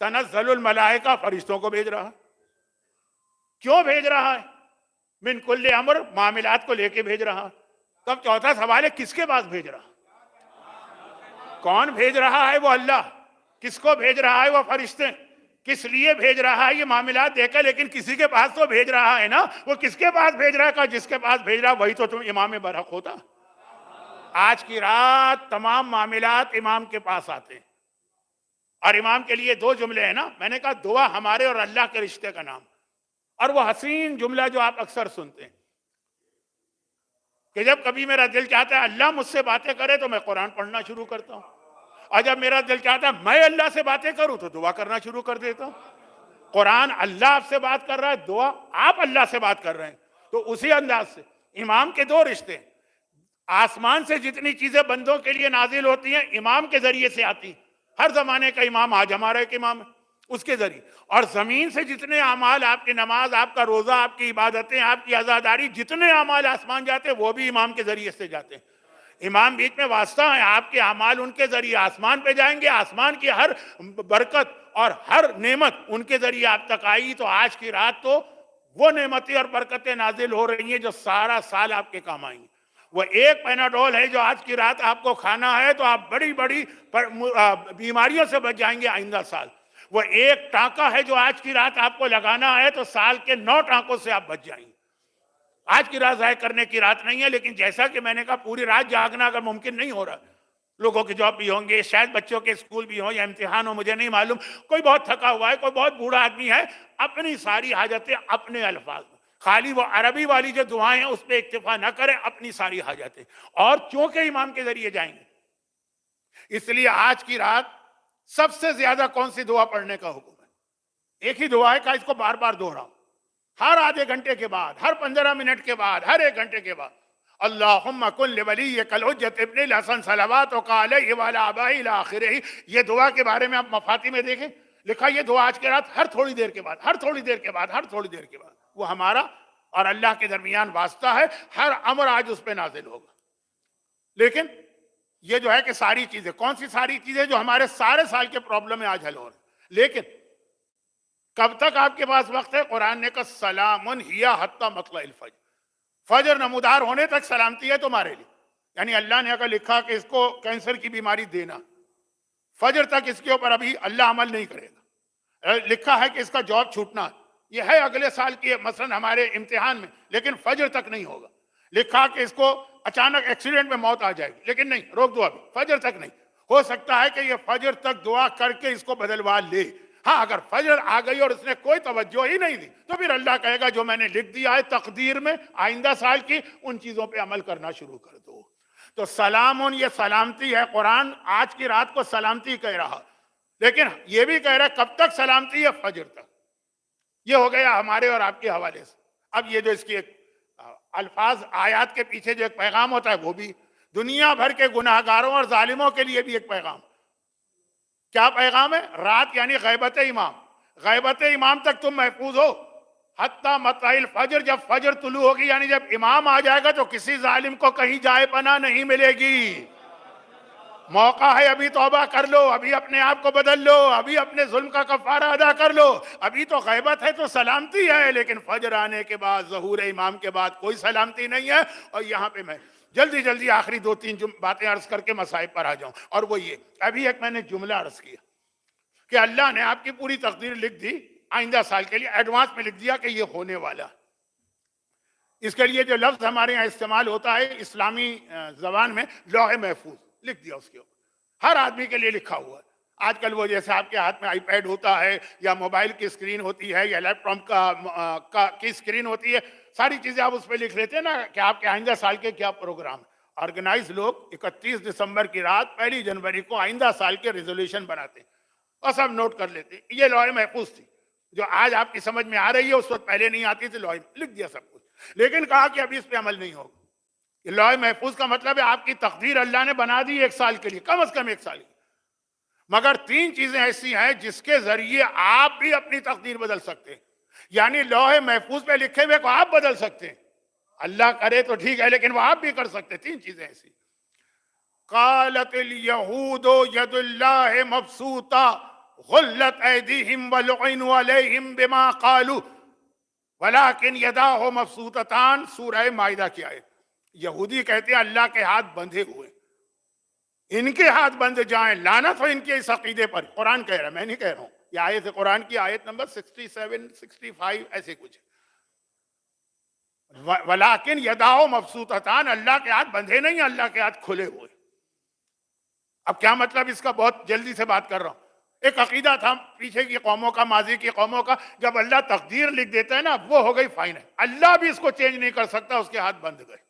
Speaker 1: تنزل الملائکہ، فرشتوں کو بھیج رہا ہے۔ کیوں بھیج رہا ہے؟ من کل امر، معاملات کو لے کے بھیج رہا۔ تب چوتھا سوال ہے کس کے پاس بھیج رہا؟ کون بھیج رہا ہے؟ وہ اللہ۔ کس کو بھیج رہا ہے؟ وہ فرشتے۔ کس لیے بھیج رہا ہے؟ یہ معاملات دے کر، لیکن کسی کے پاس تو بھیج رہا ہے نا۔ وہ کس کے پاس بھیج رہا ہے؟ کہا جس کے پاس بھیج رہا وہی تو تم امام برحق ہوتا۔ آج کی رات تمام معاملات امام کے پاس آتے ہیں، اور امام کے لیے 2 جملے ہیں نا، میں نے کہا دعا ہمارے اور اللہ کے رشتے کا نام، اور وہ حسین جملہ جو آپ اکثر سنتے ہیں کہ جب کبھی میرا دل چاہتا ہے اللہ مجھ سے باتیں کرے تو میں قرآن پڑھنا شروع کرتا ہوں، اور جب میرا دل چاہتا ہے میں اللہ سے باتیں کروں تو دعا کرنا شروع کر دیتا ہوں۔ قرآن اللہ آپ سے بات کر رہا ہے، دعا آپ اللہ سے بات کر رہے ہیں۔ تو اسی انداز سے امام کے دو رشتے ہیں. آسمان سے جتنی چیزیں بندوں کے لیے نازل ہوتی ہیں امام کے ذریعے سے آتی ہیں. ہر زمانے کا امام آج ہمارا ایک امام ہے اس کے ذریعے. اور زمین سے جتنے اعمال، آپ کی نماز، آپ کا روزہ، آپ کی عبادتیں، آپ کی عزاداری، جتنے اعمال آسمان جاتے ہیں وہ بھی امام کے ذریعے سے جاتے ہیں. امام بیچ میں واسطہ ہے. آپ کے اعمال ان کے ذریعے آسمان پہ جائیں گے. آسمان کی ہر برکت اور ہر نعمت ان کے ذریعے آپ تک آئی. تو آج کی رات تو وہ نعمتیں اور برکتیں نازل ہو رہی ہیں جو سارا سال آپ کے کام آئیں گی. وہ ایک پیناڈول ہے جو آج کی رات آپ کو کھانا ہے تو آپ بڑی بڑی بیماریوں سے بچ جائیں گے آئندہ سال. وہ ایک ٹانکا ہے جو آج کی رات آپ کو لگانا ہے تو سال کے 9 ٹانکوں سے آپ بچ جائیں گے. آج کی رات ضائع کرنے کی رات نہیں ہے. لیکن جیسا کہ میں نے کہا پوری رات جاگنا اگر ممکن نہیں ہو رہا، لوگوں کے جاب بھی ہوں گے، شاید بچوں کے اسکول بھی ہوں یا امتحان ہو، مجھے نہیں معلوم، کوئی بہت تھکا ہوا ہے، کوئی بہت بوڑھا آدمی ہے، اپنی ساری حاجتیں اپنے الفاظ میں، خالی وہ عربی والی جو دعائیں ہیں اس پہ اکتفا نہ کریں، اپنی ساری حاجتیں. اور چونکہ امام کے ذریعے جائیں گے اس لیے آج کی رات سب سے زیادہ کون سی دعا پڑھنے کا حکم ہے؟ ایک ہی دعا ہے کہ اس کو بار بار دہراؤ، ہر آدھے گھنٹے کے بعد، ہر 15 منٹ کے بعد، ہر 1 گھنٹے کے بعد. اللہم کن لولیک الحجۃ ابن الحسن صلواتک علیہ وعلی آبائہ الی آخرہ. یہ دعا کے بارے میں آپ مفاتی میں دیکھیں، لکھا یہ دعا آج کے رات ہر تھوڑی دیر کے بعد، ہر تھوڑی دیر کے بعد، ہر تھوڑی دیر کے بعد. وہ ہمارا اور اللہ کے درمیان واسطہ ہے. ہر امر آج اس پہ نازل ہوگا. لیکن یہ جو ہے کہ ساری چیزیں، کون سی ساری چیزیں؟ جو ہمارے سارے سال کے پرابلم آج حل ہو رہے ہیں. لیکن کب تک آپ کے پاس وقت ہے؟ قرآن نے کہا سلام ہی حتی مطلع الفجر، فجر نمودار ہونے تک سلامتی ہے تمہارے لیے. یعنی اللہ نے اگر لکھا کہ اس کو کینسر کی بیماری دینا، فجر تک اس کے اوپر ابھی اللہ عمل نہیں کرے گا. لکھا ہے کہ اس کا جاب چھوٹنا، یہ ہے اگلے سال کی مثلا ہمارے امتحان میں، لیکن فجر تک نہیں ہوگا. لکھا کہ اس کو اچانک ایکسیڈنٹ میں موت آ جائے گی، لیکن نہیں، روک دو ابھی، فجر تک نہیں. ہو سکتا ہے کہ یہ فجر تک دعا کر کے اس کو بدلوا لے. ہاں اگر فجر آ گئی اور اس نے کوئی توجہ ہی نہیں دی تو پھر اللہ کہے گا جو میں نے لکھ دیا ہے تقدیر میں آئندہ سال کی، ان چیزوں پہ عمل کرنا شروع کر دو. تو سلام، یہ سلامتی ہے. قرآن آج کی رات کو سلامتی کہہ رہا، لیکن یہ بھی کہہ رہا ہے کب تک سلامتی ہے؟ فجر تک. یہ ہو گیا ہمارے اور آپ کے حوالے سے. اب یہ جو اس کی ایک الفاظ آیات کے پیچھے جو ایک پیغام ہوتا ہے وہ بھی دنیا بھر کے گناہگاروں اور ظالموں کے لیے بھی ایک پیغام. کیا پیغام ہے؟ رات یعنی غیبت امام. غیبت امام تک تم محفوظ ہو حتی مطلع الفجر. جب فجر طلوع ہوگی یعنی جب امام آ جائے گا تو کسی ظالم کو کہیں جائے پناہ نہیں ملے گی. موقع ہے، ابھی توبہ کر لو، ابھی اپنے آپ کو بدل لو، ابھی اپنے ظلم کا کفارہ ادا کر لو. ابھی تو غیبت ہے تو سلامتی ہے، لیکن فجر آنے کے بعد، ظہور امام کے بعد کوئی سلامتی نہیں ہے. اور یہاں پہ میں جلدی جلدی آخری 2-3 باتیں عرض کر کے مصائب پر آ جاؤں. اور وہ یہ، ابھی ایک میں نے جملہ عرض کیا کہ اللہ نے آپ کی پوری تقدیر لکھ دی آئندہ سال کے لیے، ایڈوانس میں لکھ دیا کہ یہ ہونے والا. اس کے لیے جو لفظ ہمارے یہاں استعمال ہوتا ہے اسلامی زبان میں، لوح محفوظ لکھ دیا اس کے اوپر. ہر آدمی کے لیے لکھا ہوا ہے. آج کل وہ جیسے آپ کے ہاتھ میں آئی پیڈ ہوتا ہے یا موبائل کی اسکرین ہوتی ہے یا لیپ ٹاپ کی اسکرین ہوتی ہے، ساری چیزیں آپ اس پہ لکھ لیتے ہیں نا کہ آپ کے آئندہ سال کے کیا پروگرام. آرگنائز لوگ 31 دسمبر کی رات 1 جنوری کو آئندہ سال کے ریزولوشن بناتے ہیں اور سب نوٹ کر لیتے ہیں. یہ لوح محفوظ تھی جو آج آپ کی سمجھ میں آ رہی ہے، اس وقت پہلے نہیں آتی تھی. لوح لکھ دیا سب کچھ، لیکن کہا کہ ابھی اس پہ عمل نہیں ہوگا. یہ لوح محفوظ کا مطلب ہے آپ کی تقدیر اللہ نے بنا دی 1 سال کے لیے، کم از کم 1 سال کی. مگر 3 چیزیں ایسی ہیں جس کے ذریعے آپ بھی اپنی تقدیر بدل سکتے ہیں. یعنی لوح محفوظ پہ لکھے ہوئے کو آپ بدل سکتے ہیں. اللہ کرے تو ٹھیک ہے، لیکن وہ آپ بھی کر سکتے ہیں. 3 چیزیں ایسی. قالت الیہود ید اللہ مبسوطہ غلت ایدیہم ولعنوا علیہم بما قالوا ولیکن یداہ مبسوطتان. سورہ مائدہ کی آیت. یہودی کہتے ہیں اللہ کے ہاتھ بندھے ہوئے، ان کے ہاتھ بندھ جائیں، لعنت ہو ان کے اس عقیدے پر. قرآن کہہ رہا ہے، میں نہیں کہہ رہا ہوں. یہ آیت قرآن کی آیت نمبر 67 65 ایسے کچھ. ولیکن یداہ مبسوطتان، اللہ کے ہاتھ بندھے نہیں، اللہ کے ہاتھ کھلے ہوئے. اب کیا مطلب اس کا؟ بہت جلدی سے بات کر رہا ہوں. ایک عقیدہ تھا پیچھے کی قوموں کا، ماضی کی قوموں کا، جب اللہ تقدیر لکھ دیتا ہے نا وہ ہو گئی فائنل، اللہ بھی اس کو چینج نہیں کر سکتا. اس کے ہاتھ بند گئے،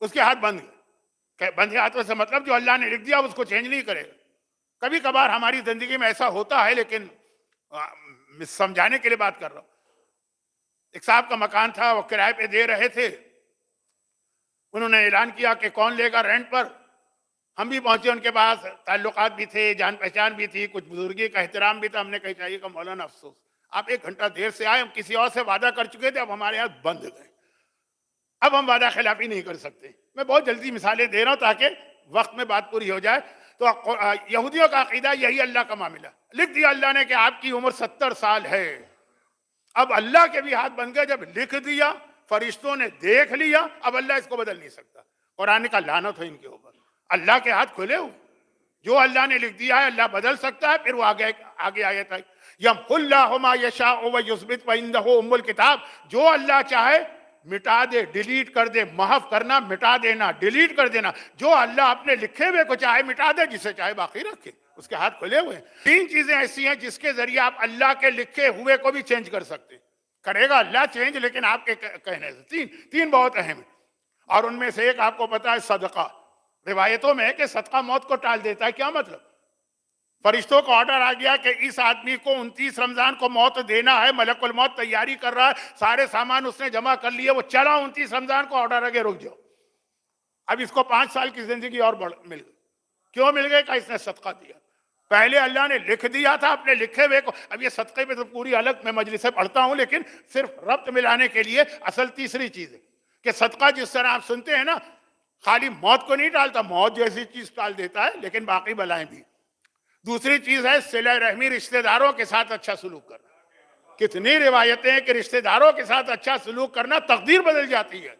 Speaker 1: اس کے ہاتھ بند گئے. بندھے ہاتھوں سے مطلب جو اللہ نے لکھ دیا اس کو چینج نہیں کرے گا. کبھی کبھار ہماری زندگی میں ایسا ہوتا ہے، لیکن سمجھانے کے لیے بات کر رہا ہوں. ایک صاحب کا مکان تھا، وہ کرائے پہ دے رہے تھے، انہوں نے اعلان کیا کہ کون لے گا رینٹ پر. ہم بھی پہنچے، ان کے پاس تعلقات بھی تھے، جان پہچان بھی تھی، کچھ بزرگی کا احترام بھی تھا. ہم نے کہا چاہیے کہ مولانا افسوس آپ 1 گھنٹہ دیر سے آئے، ہم کسی اور سے وعدہ کر چکے تھے، اب ہمارے ہاتھ بند گئے، اب ہم وعدہ خلافی نہیں کر سکتے. میں بہت جلدی مثالیں دے رہا ہوں تاکہ وقت میں بات پوری ہو جائے. تو یہودیوں کا عقیدہ یہی اللہ کا معاملہ. لکھ دیا اللہ نے کہ آپ کی عمر 70 سال ہے. اب اللہ کے بھی ہاتھ بن گئے، جب لکھ دیا، فرشتوں نے دیکھ لیا، اب اللہ اس کو بدل نہیں سکتا. قرآن کا لعنت ہو ان کے اوپر. اللہ کے ہاتھ کھلے ہوئے، جو اللہ نے لکھ دیا ہے اللہ بدل سکتا ہے. پھر وہ آگے آیت ہے، یمحو اللہ ما یشاء ویثبت وعندہ ام الکتاب. جو اللہ چاہے مٹا دے، ڈیلیٹ کر دے. محو کرنا، مٹا دینا، ڈیلیٹ کر دینا. جو اللہ اپنے لکھے ہوئے کو چاہے مٹا دے، جسے چاہے باقی رکھے. اس کے ہاتھ کھلے ہوئے ہیں. 3 چیزیں ایسی ہیں جس کے ذریعے آپ اللہ کے لکھے ہوئے کو بھی چینج کر سکتے. کرے گا اللہ چینج، لیکن آپ کے کہنے سے. تین بہت اہم ہیں، اور ان میں سے ایک آپ کو پتا ہے صدقہ. روایتوں میں ہے کہ صدقہ موت کو ٹال دیتا ہے. کیا مطلب؟ فرشتوں کو آرڈر آ گیا کہ اس آدمی کو 29 رمضان کو موت دینا ہے، ملک الموت تیاری کر رہا ہے، سارے سامان اس نے جمع کر لیے، وہ چلا 29 رمضان کو، آرڈر آگے رک جاؤ. اب اس کو 5 سال کی زندگی اور مل گئی. کیوں مل گئی؟ کہ اس نے صدقہ دیا. پہلے اللہ نے لکھ دیا تھا اپنے لکھے ہوئے کو. اب یہ صدقے پہ تو پوری الگ میں مجلس سے پڑھتا ہوں، لیکن صرف ربط ملانے کے لیے اصل تیسری چیز ہے کہ صدقہ جس طرح آپ سنتے ہیں نا، خالی موت کو نہیں ٹالتا، موت جیسی چیز ٹال دیتا ہے، لیکن باقی بلائیں بھی. دوسری چیز ہے صلہ رحمی، رشتہ داروں کے ساتھ اچھا سلوک کرنا. کتنی روایتیں ہیں کہ رشتہ داروں کے ساتھ اچھا سلوک کرنا تقدیر بدل جاتی ہے.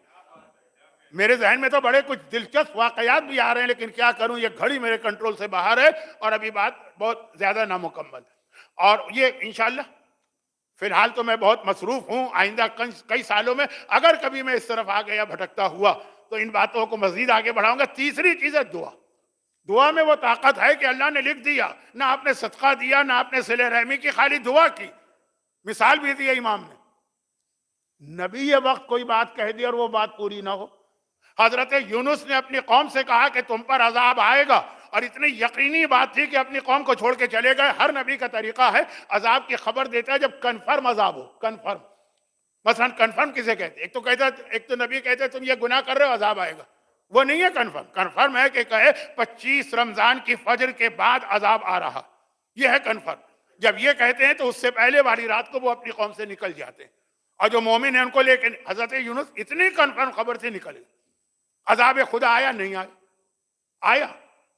Speaker 1: میرے ذہن میں تو بڑے کچھ دلچسپ واقعات بھی آ رہے ہیں، لیکن کیا کروں، یہ گھڑی میرے کنٹرول سے باہر ہے اور ابھی بات بہت زیادہ نامکمل. اور یہ انشاءاللہ فی الحال تو میں بہت مصروف ہوں. آئندہ کئی سالوں میں اگر کبھی میں اس طرف آ گیا بھٹکتا ہوا تو ان باتوں کو مزید آگے بڑھاؤں گا. تیسری چیز ہے دعا. دعا میں وہ طاقت ہے کہ اللہ نے لکھ دیا، نہ آپ نے صدقہ دیا، نہ آپ نے صلہ رحمی کی، خالی دعا کی. مثال بھی دی امام نے. نبی یہ وقت کوئی بات کہہ دی اور وہ بات پوری نہ ہو. حضرت یونس نے اپنی قوم سے کہا کہ تم پر عذاب آئے گا، اور اتنی یقینی بات تھی کہ اپنی قوم کو چھوڑ کے چلے گئے. ہر نبی کا طریقہ ہے عذاب کی خبر دیتا ہے جب کنفرم عذاب ہو. کنفرم، مثلا کنفرم کسے کہتے ہیں؟ ایک تو نبی کہتے ہیں تم یہ گناہ کر رہے ہو عذاب آئے گا. وہ نہیں ہے کنفرم. کنفرم ہے کہ کہے 25 رمضان کی فجر کے بعد عذاب آ رہا. یہ ہے کنفرم. جب یہ کہتے ہیں تو اس سے پہلے والی رات کو وہ اپنی قوم سے نکل جاتے ہیں، اور جو مومن ہیں ان کو لے کے. حضرت یونس اتنی کنفرم خبر سے نکلے. عذاب خدا آیا؟ نہیں آیا. آیا،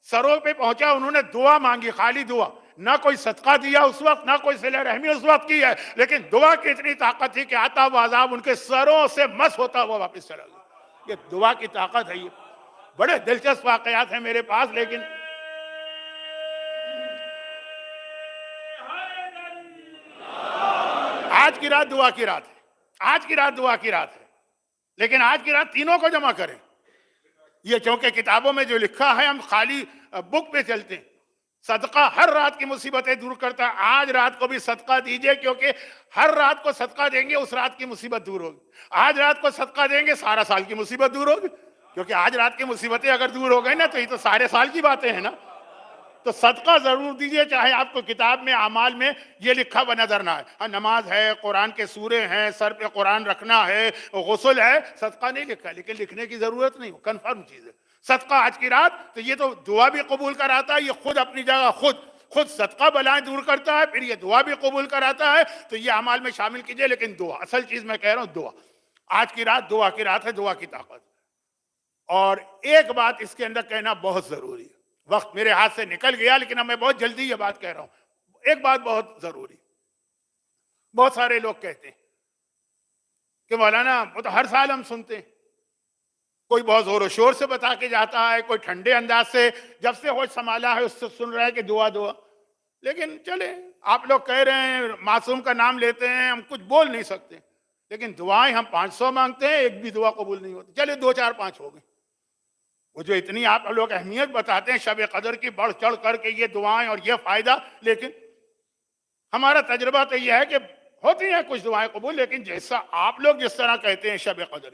Speaker 1: سروں پہ پہنچا. انہوں نے دعا مانگی، خالی دعا. نہ کوئی صدقہ دیا اس وقت، نہ کوئی صلہ رحمی اس وقت کی ہے، لیکن دعا کی اتنی طاقت تھی کہ آتا وہ عذاب ان کے سروں سے مس ہوتا وہ واپس چلا گیا. یہ دعا کی طاقت ہے. یہ بڑے دلچسپ واقعات ہیں میرے پاس، لیکن آج کی رات دعا کی رات ہے. آج کی رات دعا کی رات ہے، لیکن آج کی رات تینوں کو جمع کریں. یہ چونکہ کتابوں میں جو لکھا ہے ہم خالی بک پہ چلتے ہیں. صدقہ ہر رات کی مصیبتیں دور کرتا ہے. آج رات کو بھی صدقہ دیجئے، کیونکہ ہر رات کو صدقہ دیں گے اس رات کی مصیبت دور ہوگی. آج رات کو صدقہ دیں گے سارا سال کی مصیبت دور ہوگی، کیونکہ آج رات کی مصیبتیں اگر دور ہو گئی نا تو یہ تو سارے سال کی باتیں ہیں نا. تو صدقہ ضرور دیجئے، چاہے آپ کو کتاب میں اعمال میں یہ لکھا ہوا نظر نہ آئے. نماز ہے، قرآن کے سورے ہیں، سر پہ قرآن رکھنا ہے، غسل ہے، صدقہ نہیں لکھا، لیکن لکھنے کی ضرورت نہیں، کنفرم چیز ہے. صدقہ آج کی رات تو یہ تو دعا بھی قبول کراتا ہے. یہ خود اپنی جگہ خود صدقہ بلائیں دور کرتا ہے، پھر یہ دعا بھی قبول کراتا ہے. تو یہ اعمال میں شامل کیجئے، لیکن دعا اصل چیز میں کہہ رہا ہوں دعا. آج کی رات دعا کی رات ہے، دعا کی طاقت. اور ایک بات اس کے اندر کہنا بہت ضروری ہے. وقت میرے ہاتھ سے نکل گیا، لیکن اب میں بہت جلدی یہ بات کہہ رہا ہوں. ایک بات بہت ضروری. بہت سارے لوگ کہتے ہیں کہ مولانا وہ تو ہر سال ہم سنتے ہیں، کوئی بہت زور و شور سے بتا کے جاتا ہے، کوئی ٹھنڈے انداز سے جب سے ہوش سنبھالا ہے اس سے سن رہا ہے کہ دعا دعا. لیکن چلے، آپ لوگ کہہ رہے ہیں، معصوم کا نام لیتے ہیں، ہم کچھ بول نہیں سکتے، لیکن دعائیں ہم 500 مانگتے ہیں، ایک بھی دعا قبول نہیں ہوتی. چلے 2 4 5 ہو گئے. وہ جو اتنی آپ لوگ اہمیت بتاتے ہیں شب قدر کی، بڑھ چڑھ کر کے یہ دعائیں اور یہ فائدہ، لیکن ہمارا تجربہ تو یہ ہے کہ ہوتی ہیں کچھ دعائیں قبول، لیکن جیسا آپ لوگ جس طرح کہتے ہیں شب قدر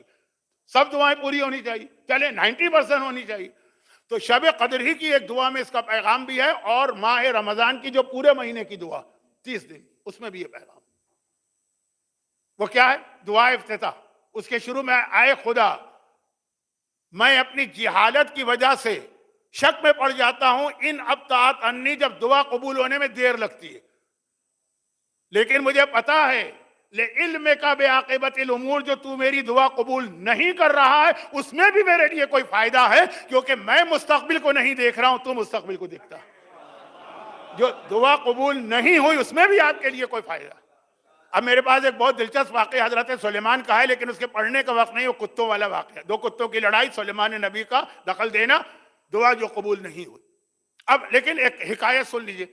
Speaker 1: سب دعائیں پوری ہونی چاہیے، چلے 90% ہونی چاہیے. تو شب قدر ہی کی ایک دعا میں اس کا پیغام بھی ہے، اور ماہ رمضان کی جو پورے مہینے کی دعا 30 دن، اس میں بھی یہ پیغام. وہ کیا ہے؟ دعا افتتاح. اس کے شروع میں اے خدا میں اپنی جہالت کی وجہ سے شک میں پڑ جاتا ہوں ان ابطأت انی، جب دعا قبول ہونے میں دیر لگتی ہے، لیکن مجھے پتا ہے لعلمک بعاقبۃ الامور، جو تو میری دعا قبول نہیں کر رہا ہے اس میں بھی میرے لیے کوئی فائدہ ہے، کیونکہ میں مستقبل کو نہیں دیکھ رہا ہوں، تو مستقبل کو دیکھتا ہے. جو دعا قبول نہیں ہوئی اس میں بھی آپ کے لیے کوئی فائدہ. اب میرے پاس ایک بہت دلچسپ واقعہ حضرت سلیمان کا ہے، لیکن اس کے پڑھنے کا وقت نہیں، وہ کتوں والا واقعہ. دو کتوں کی لڑائی، سلیمان نبی کا دخل دینا، دعا جو قبول نہیں ہوئی. اب لیکن ایک حکایت سن لیجئے،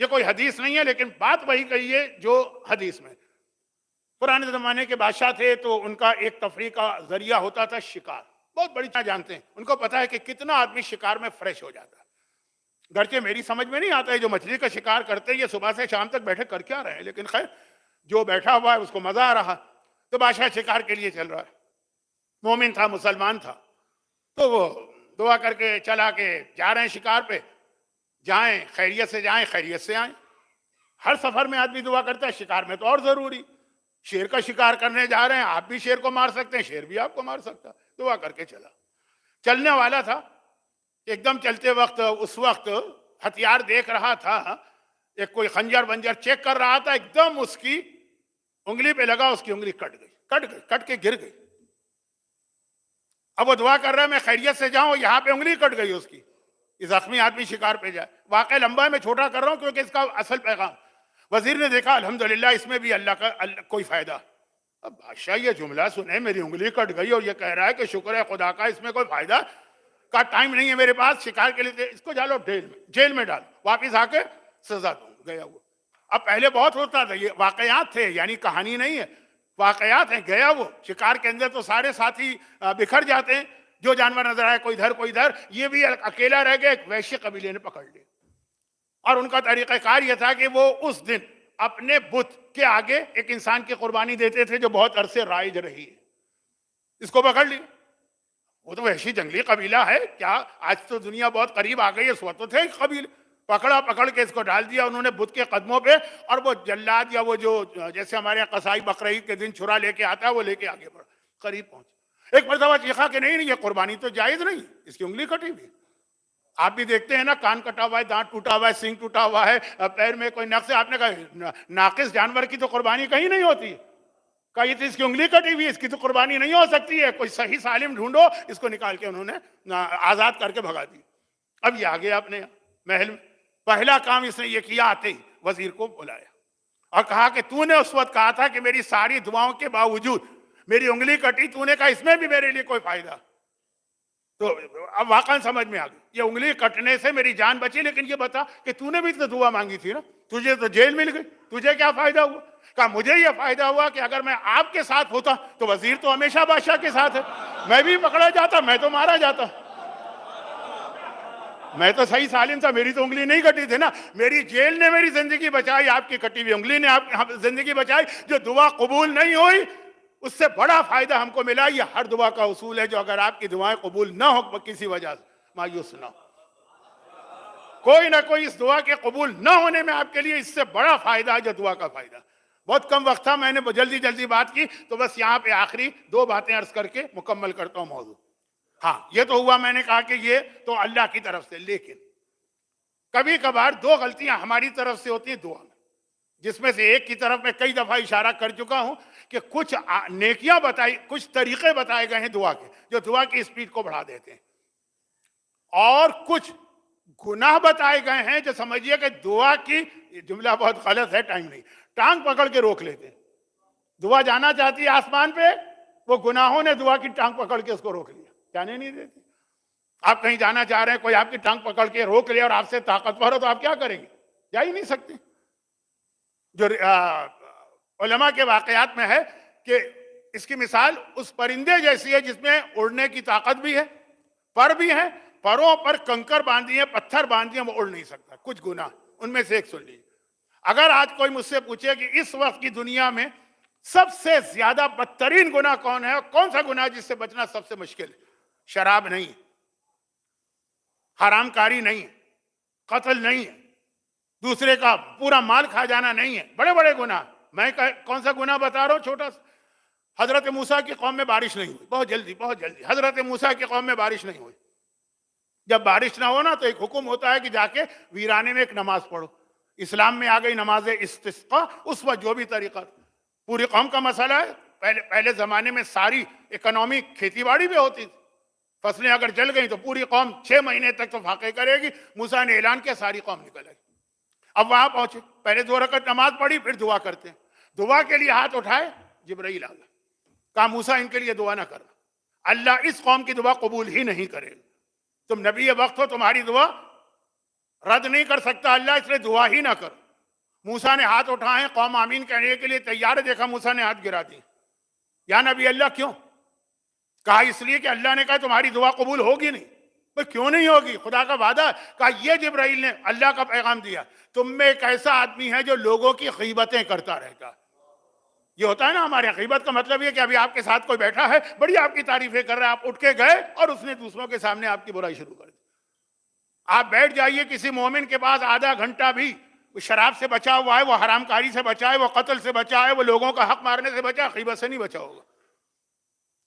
Speaker 1: یہ کوئی حدیث نہیں ہے لیکن بات وہی کہی ہے جو حدیث میں. پرانے زمانے کے بادشاہ تھے تو ان کا ایک تفریح کا ذریعہ ہوتا تھا شکار. بہت بڑی چیز جانتے ہیں، ان کو پتا ہے کہ کتنا آدمی شکار میں فریش ہو جاتا ہے. گرچہ میری سمجھ میں نہیں آتا ہے جو مچھلی کا شکار کرتے ہیں یہ صبح سے شام تک بیٹھے کر کیا رہے ہیں، لیکن خیر جو بیٹھا ہوا ہے اس کو مزہ آ رہا. تو بادشاہ شکار کے لیے چل رہا ہے، مومن تھا، مسلمان تھا، تو وہ دعا کر کے چلا کے جا رہے ہیں شکار پہ. جائیں خیریت سے جائیں، خیریت سے آئیں. ہر سفر میں آدمی دعا کرتا ہے، شکار میں تو اور ضروری. شیر کا شکار کرنے جا رہے ہیں، آپ بھی شیر کو مار سکتے ہیں، شیر بھی آپ کو مار سکتا ہے. دعا کر کے چلا، چلنے والا تھا. ایک دم چلتے وقت اس وقت ہتھیار دیکھ رہا تھا، ایک کوئی خنجر بنجر چیک کر رہا تھا، ایک دم اس کی انگلی پہ لگا، اس کی انگلی کٹ کے گر گئی. اب وہ دعا کر رہا ہے میں خیریت سے جاؤں، یہاں پہ انگلی کٹ گئی اس کی. یہ زخمی آدمی شکار پہ جائے. واقعہ لمبا ہے، میں چھوٹا کر رہا ہوں کیونکہ اس کا اصل پیغام. وزیر نے دیکھا الحمدللہ اس میں بھی اللہ کا کوئی فائدہ. اب بادشاہ یہ جملہ سنے، میری انگلی کٹ گئی اور یہ کہہ رہا ہے کہ شکر ہے خدا کا اس میں کوئی فائدہ کا ٹائم نہیں ہے میرے پاس شکار کے لیے، اس کو ڈالو جیل میں ڈال، واپس آ کے سزا دوں. گیا وہ. اب پہلے بہت ہوتا تھا، یہ واقعات تھے یعنی کہانی نہیں ہے، واقعات ہیں. گیا وہ شکار کے اندر تو سارے ساتھی بکھر جاتے ہیں، جو جانور نظر آئے کوئی ادھر کوئی ادھر، یہ بھی اکیلا رہ گیا. ایک ویشی قبیلے نے پکڑ لیا اور ان کا طریقہ کار یہ تھا کہ وہ اس دن اپنے بت کے آگے ایک انسان کی قربانی دیتے تھے جو بہت عرصے رائج رہی ہے. اس کو پکڑ لی. وہ تو وحشی جنگلی قبیلہ ہے، کیا آج تو دنیا بہت قریب آ گئی ہے، اس وقت تو تھے قبیلے. پکڑ کے اس کو ڈال دیا انہوں نے بت کے قدموں پہ، اور وہ جلاد یا وہ جو جیسے ہمارے یہاں قصائی بقرعید کے دن چھرا لے کے آتا ہے وہ لے کے آگے بڑھا. قریب پہنچ، ایک مرتبہ چیخا کہ نہیں یہ قربانی تو جائز نہیں، اس کی انگلی کٹی ہوئی. آپ بھی دیکھتے ہیں نا، کان کٹا ہوا ہے، دانت ٹوٹا ہوا ہے، سینگ ٹوٹا ہوا ہے، پیر میں کوئی نقص ہے. آپ نے کہا ناقص جانور کی تو قربانی کہیں نہیں ہوتی. کہا یہ تو اس کی انگلی کٹی ہوئی ہے، اس کی تو قربانی نہیں ہو سکتی ہے، کوئی صحیح سالم ڈھونڈو. اس کو نکال کے انہوں نے آزاد کر کے بھگا دی. اب یہ آگے اپنے محل میں پہلا کام اس نے یہ کیا، آتے ہی وزیر کو بلایا اور کہا کہ تو نے اس وقت کہا تھا کہ میری ساری دعاؤں کے باوجود میری انگلی کٹی، تو نے کہا اس میں بھی میرے لیے کوئی فائدہ. تو اب واقعا سمجھ میں آ گئی، یہ انگلی کٹنے سے میری جان بچی، لیکن یہ بتا کہ تو نے بھی تو دعا مانگی تھی نا، تجھے تو جیل مل گئی، تجھے کیا فائدہ ہوا؟ کہا مجھے یہ فائدہ ہوا کہ اگر میں آپ کے ساتھ ہوتا تو وزیر تو ہمیشہ بادشاہ کے ساتھ ہے، میں بھی پکڑا جاتا، میں تو مارا جاتا. میں تو صحیح سالم تھا، میری تو انگلی نہیں کٹی تھی نا. میری جیل نے میری زندگی بچائی، آپ کی کٹی ہوئی انگلی نے آپ کی زندگی بچائی. جو دعا قبول نہیں ہوئی اس سے بڑا فائدہ ہم کو ملا. یہ ہر دعا کا اصول ہے، جو اگر آپ کی دعائیں قبول نہ ہو کسی وجہ سے مایوس نہ ہو. کوئی نہ کوئی اس دعا کے قبول نہ ہونے میں آپ کے لیے اس سے بڑا فائدہ ہے جو دعا کا فائدہ. بہت کم وقت تھا، میں نے جلدی بات کی، تو بس یہاں پہ آخری دو باتیں عرض کر کے مکمل کرتا ہوں موضوع. ہاں یہ تو ہوا، میں نے کہا کہ یہ تو اللہ کی طرف سے، لیکن کبھی کبھار دو غلطیاں ہماری طرف سے ہوتی ہیں دعا میں، جس میں سے ایک کی طرف میں کئی دفعہ اشارہ کر چکا ہوں کہ کچھ نیکیاں بتائی، کچھ طریقے بتائے گئے ہیں دعا کے جو دعا کی اسپیڈ کو بڑھا دیتے ہیں، اور کچھ گناہ بتائے گئے ہیں جو سمجھیے کہ دعا کی، جملہ بہت غلط ہے، ٹائم نہیں، ٹانگ پکڑ کے روک لیتے ہیں. دعا جانا چاہتی ہے آسمان پہ، وہ گناہوں نے دعا کی ٹانگ پکڑ کے اس کو روک لیا، جانے نہیں دیتے. آپ کہیں جانا چاہ رہے ہیں، کوئی آپ کی ٹانگ پکڑ کے روک لیا اور آپ سے طاقتور ہو تو آپ کیا کریں گے؟ جا ہی نہیں سکتے. جو علماء کے واقعات میں ہے کہ اس کی مثال اس پرندے جیسی ہے جس میں اڑنے کی طاقت بھی ہے، پر بھی ہے، پروں پر کنکر باندھی ہے، پتھر باندھی ہے، وہ اڑ نہیں سکتا. کچھ گناہ ان میں سے ایک سن لیجیے. اگر آج کوئی مجھ سے پوچھے کہ اس وقت کی دنیا میں سب سے زیادہ بدترین گناہ کون ہے، کون سا گناہ جس سے بچنا سب سے مشکل ہے؟ شراب نہیں ہے، حرام کاری نہیں ہے، قتل نہیں ہے، دوسرے کا پورا مال کھا جانا نہیں ہے، بڑے بڑے گناہ، میں کون سا گناہ بتا رہا ہوں چھوٹا سا. حضرت موسیٰ کی قوم میں بارش نہیں ہوئی, بہت جلدی حضرت موسیٰ کی قوم میں بارش نہیں ہوئی. جب بارش نہ ہو نا تو ایک حکم ہوتا ہے کہ جا کے ویرانے میں ایک نماز پڑھو. اسلام میں آ گئی نماز استسقاء. اس وقت جو بھی طریقہ پوری قوم کا مسئلہ ہے. پہلے زمانے میں ساری اکنامی کھیتی باڑی بھی ہوتی تھی. فصلیں اگر جل گئیں تو پوری قوم 6 مہینے تک تو فاقے کرے گی. موسیٰ نے اعلان کیا, ساری قوم نکل آئی. اب وہاں پہنچے, پہلے 2 رکعت نماز پڑھی, پھر دعا کرتے ہیں. دعا کے لیے ہاتھ اٹھائے, جبرائیل آ گئے. کہا موسیٰ ان کے لیے دعا نہ کرنا, اللہ اس قوم کی دعا قبول ہی نہیں کرے گا. تم نبی وقت ہو, تمہاری دعا رد نہیں کر سکتا اللہ, اس لیے دعا ہی نہ کر. موسیٰ نے ہاتھ اٹھائے, قوم آمین کہنے کے لیے تیار ہے. دیکھا موسیٰ نے ہاتھ گرا دی. یا نبی اللہ کیوں؟ کہا اس لیے کہ اللہ نے کہا تمہاری دعا قبول ہوگی نہیں. کیوں نہیں ہوگی؟ خدا کا وعدہ. کہا یہ جبرائیل نے اللہ کا پیغام دیا, تم میں ایک ایسا آدمی ہے جو لوگوں کی غیبتیں کرتا رہتا. یہ ہوتا ہے نا ہمارے غیبت کا مطلب یہ کہ ابھی آپ کے ساتھ کوئی بیٹھا ہے, بڑی آپ کی تعریفیں کر رہا ہے, آپ اٹھ کے گئے اور اس نے دوسروں کے سامنے آپ کی برائی شروع کر دی. آپ بیٹھ جائیے کسی مومن کے پاس آدھا گھنٹہ بھی, وہ شراب سے بچا ہوا ہے, وہ حرام کاری سے بچا ہے, وہ قتل سے بچا ہے, وہ لوگوں کا حق مارنے سے بچا, غیبت سے نہیں بچا ہوگا.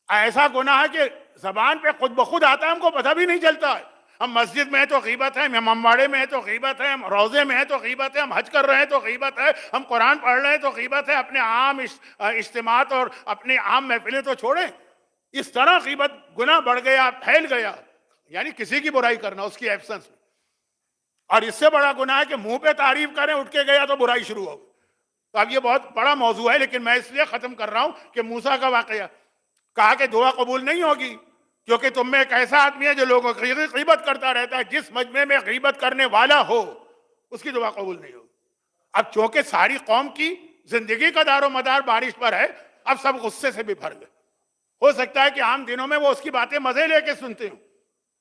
Speaker 1: ایسا گناہ ہے کہ زبان پہ خود بخود آتا ہے, ہم کو پتہ بھی نہیں چلتا ہے. ہم مسجد میں ہیں تو غیبت ہے, ہم امباڑے میں ہیں تو غیبت ہے, ہم روزے میں ہیں تو غیبت ہے, ہم حج کر رہے ہیں تو غیبت ہے, ہم قرآن پڑھ رہے ہیں تو غیبت ہے. اپنے عام اجتمااعات اور اپنے عام محفلیں تو چھوڑیں. اس طرح غیبت گناہ بڑھ گیا, پھیل گیا, یعنی کسی کی برائی کرنا اس کی ایبسنس میں. اور اس سے بڑا گناہ ہے کہ منہ پہ تعریف کریں, اٹھ کے گیا تو برائی شروع ہو. تو اب یہ بہت بڑا موضوع ہے, لیکن میں اس لیے ختم کر رہا ہوں کہ موسیٰ کا واقعہ کہا کہ دعا قبول نہیں ہوگی کیونکہ تم میں ایک ایسا آدمی ہے جو لوگوں کی غیبت کرتا رہتا ہے. جس مجمع میں غیبت کرنے والا ہو اس کی دعا قبول نہیں ہوگی. اب چونکہ ساری قوم کی زندگی کا دار و مدار بارش پر ہے, اب سب غصے سے بھی بھر گئے. ہو سکتا ہے کہ عام دنوں میں وہ اس کی باتیں مزے لے کے سنتے ہوں,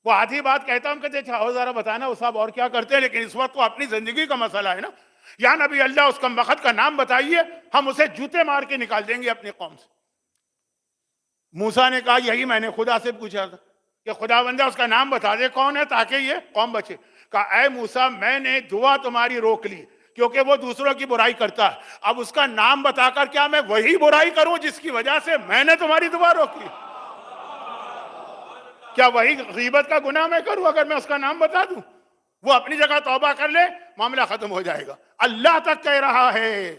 Speaker 1: وہ آدھی بات کہتا ہوں کہ اچھا اور ذرا بتانا وہ صاحب اور کیا کرتے ہیں, لیکن اس وقت تو اپنی زندگی کا مسئلہ ہے نا. یا نبی اللہ اس کم وقت کا نام بتائیے, ہم اسے جوتے مار کے نکال دیں گے اپنی قوم سے. موسیٰ نے کہا یہی میں نے خدا سے پوچھا تھا کہ خدا بندہ اس کا نام بتا دے کون ہے تاکہ یہ قوم بچے. کہا اے موسیٰ میں نے دعا تمہاری روک لی کیونکہ وہ دوسروں کی برائی کرتا ہے. اب اس کا نام بتا کر کیا میں وہی برائی کروں جس کی وجہ سے میں نے تمہاری دعا روکی؟ کیا وہی غیبت کا گناہ میں کروں اگر میں اس کا نام بتا دوں؟ وہ اپنی جگہ توبہ کر لے, معاملہ ختم ہو جائے گا. اللہ تک کہہ رہا ہے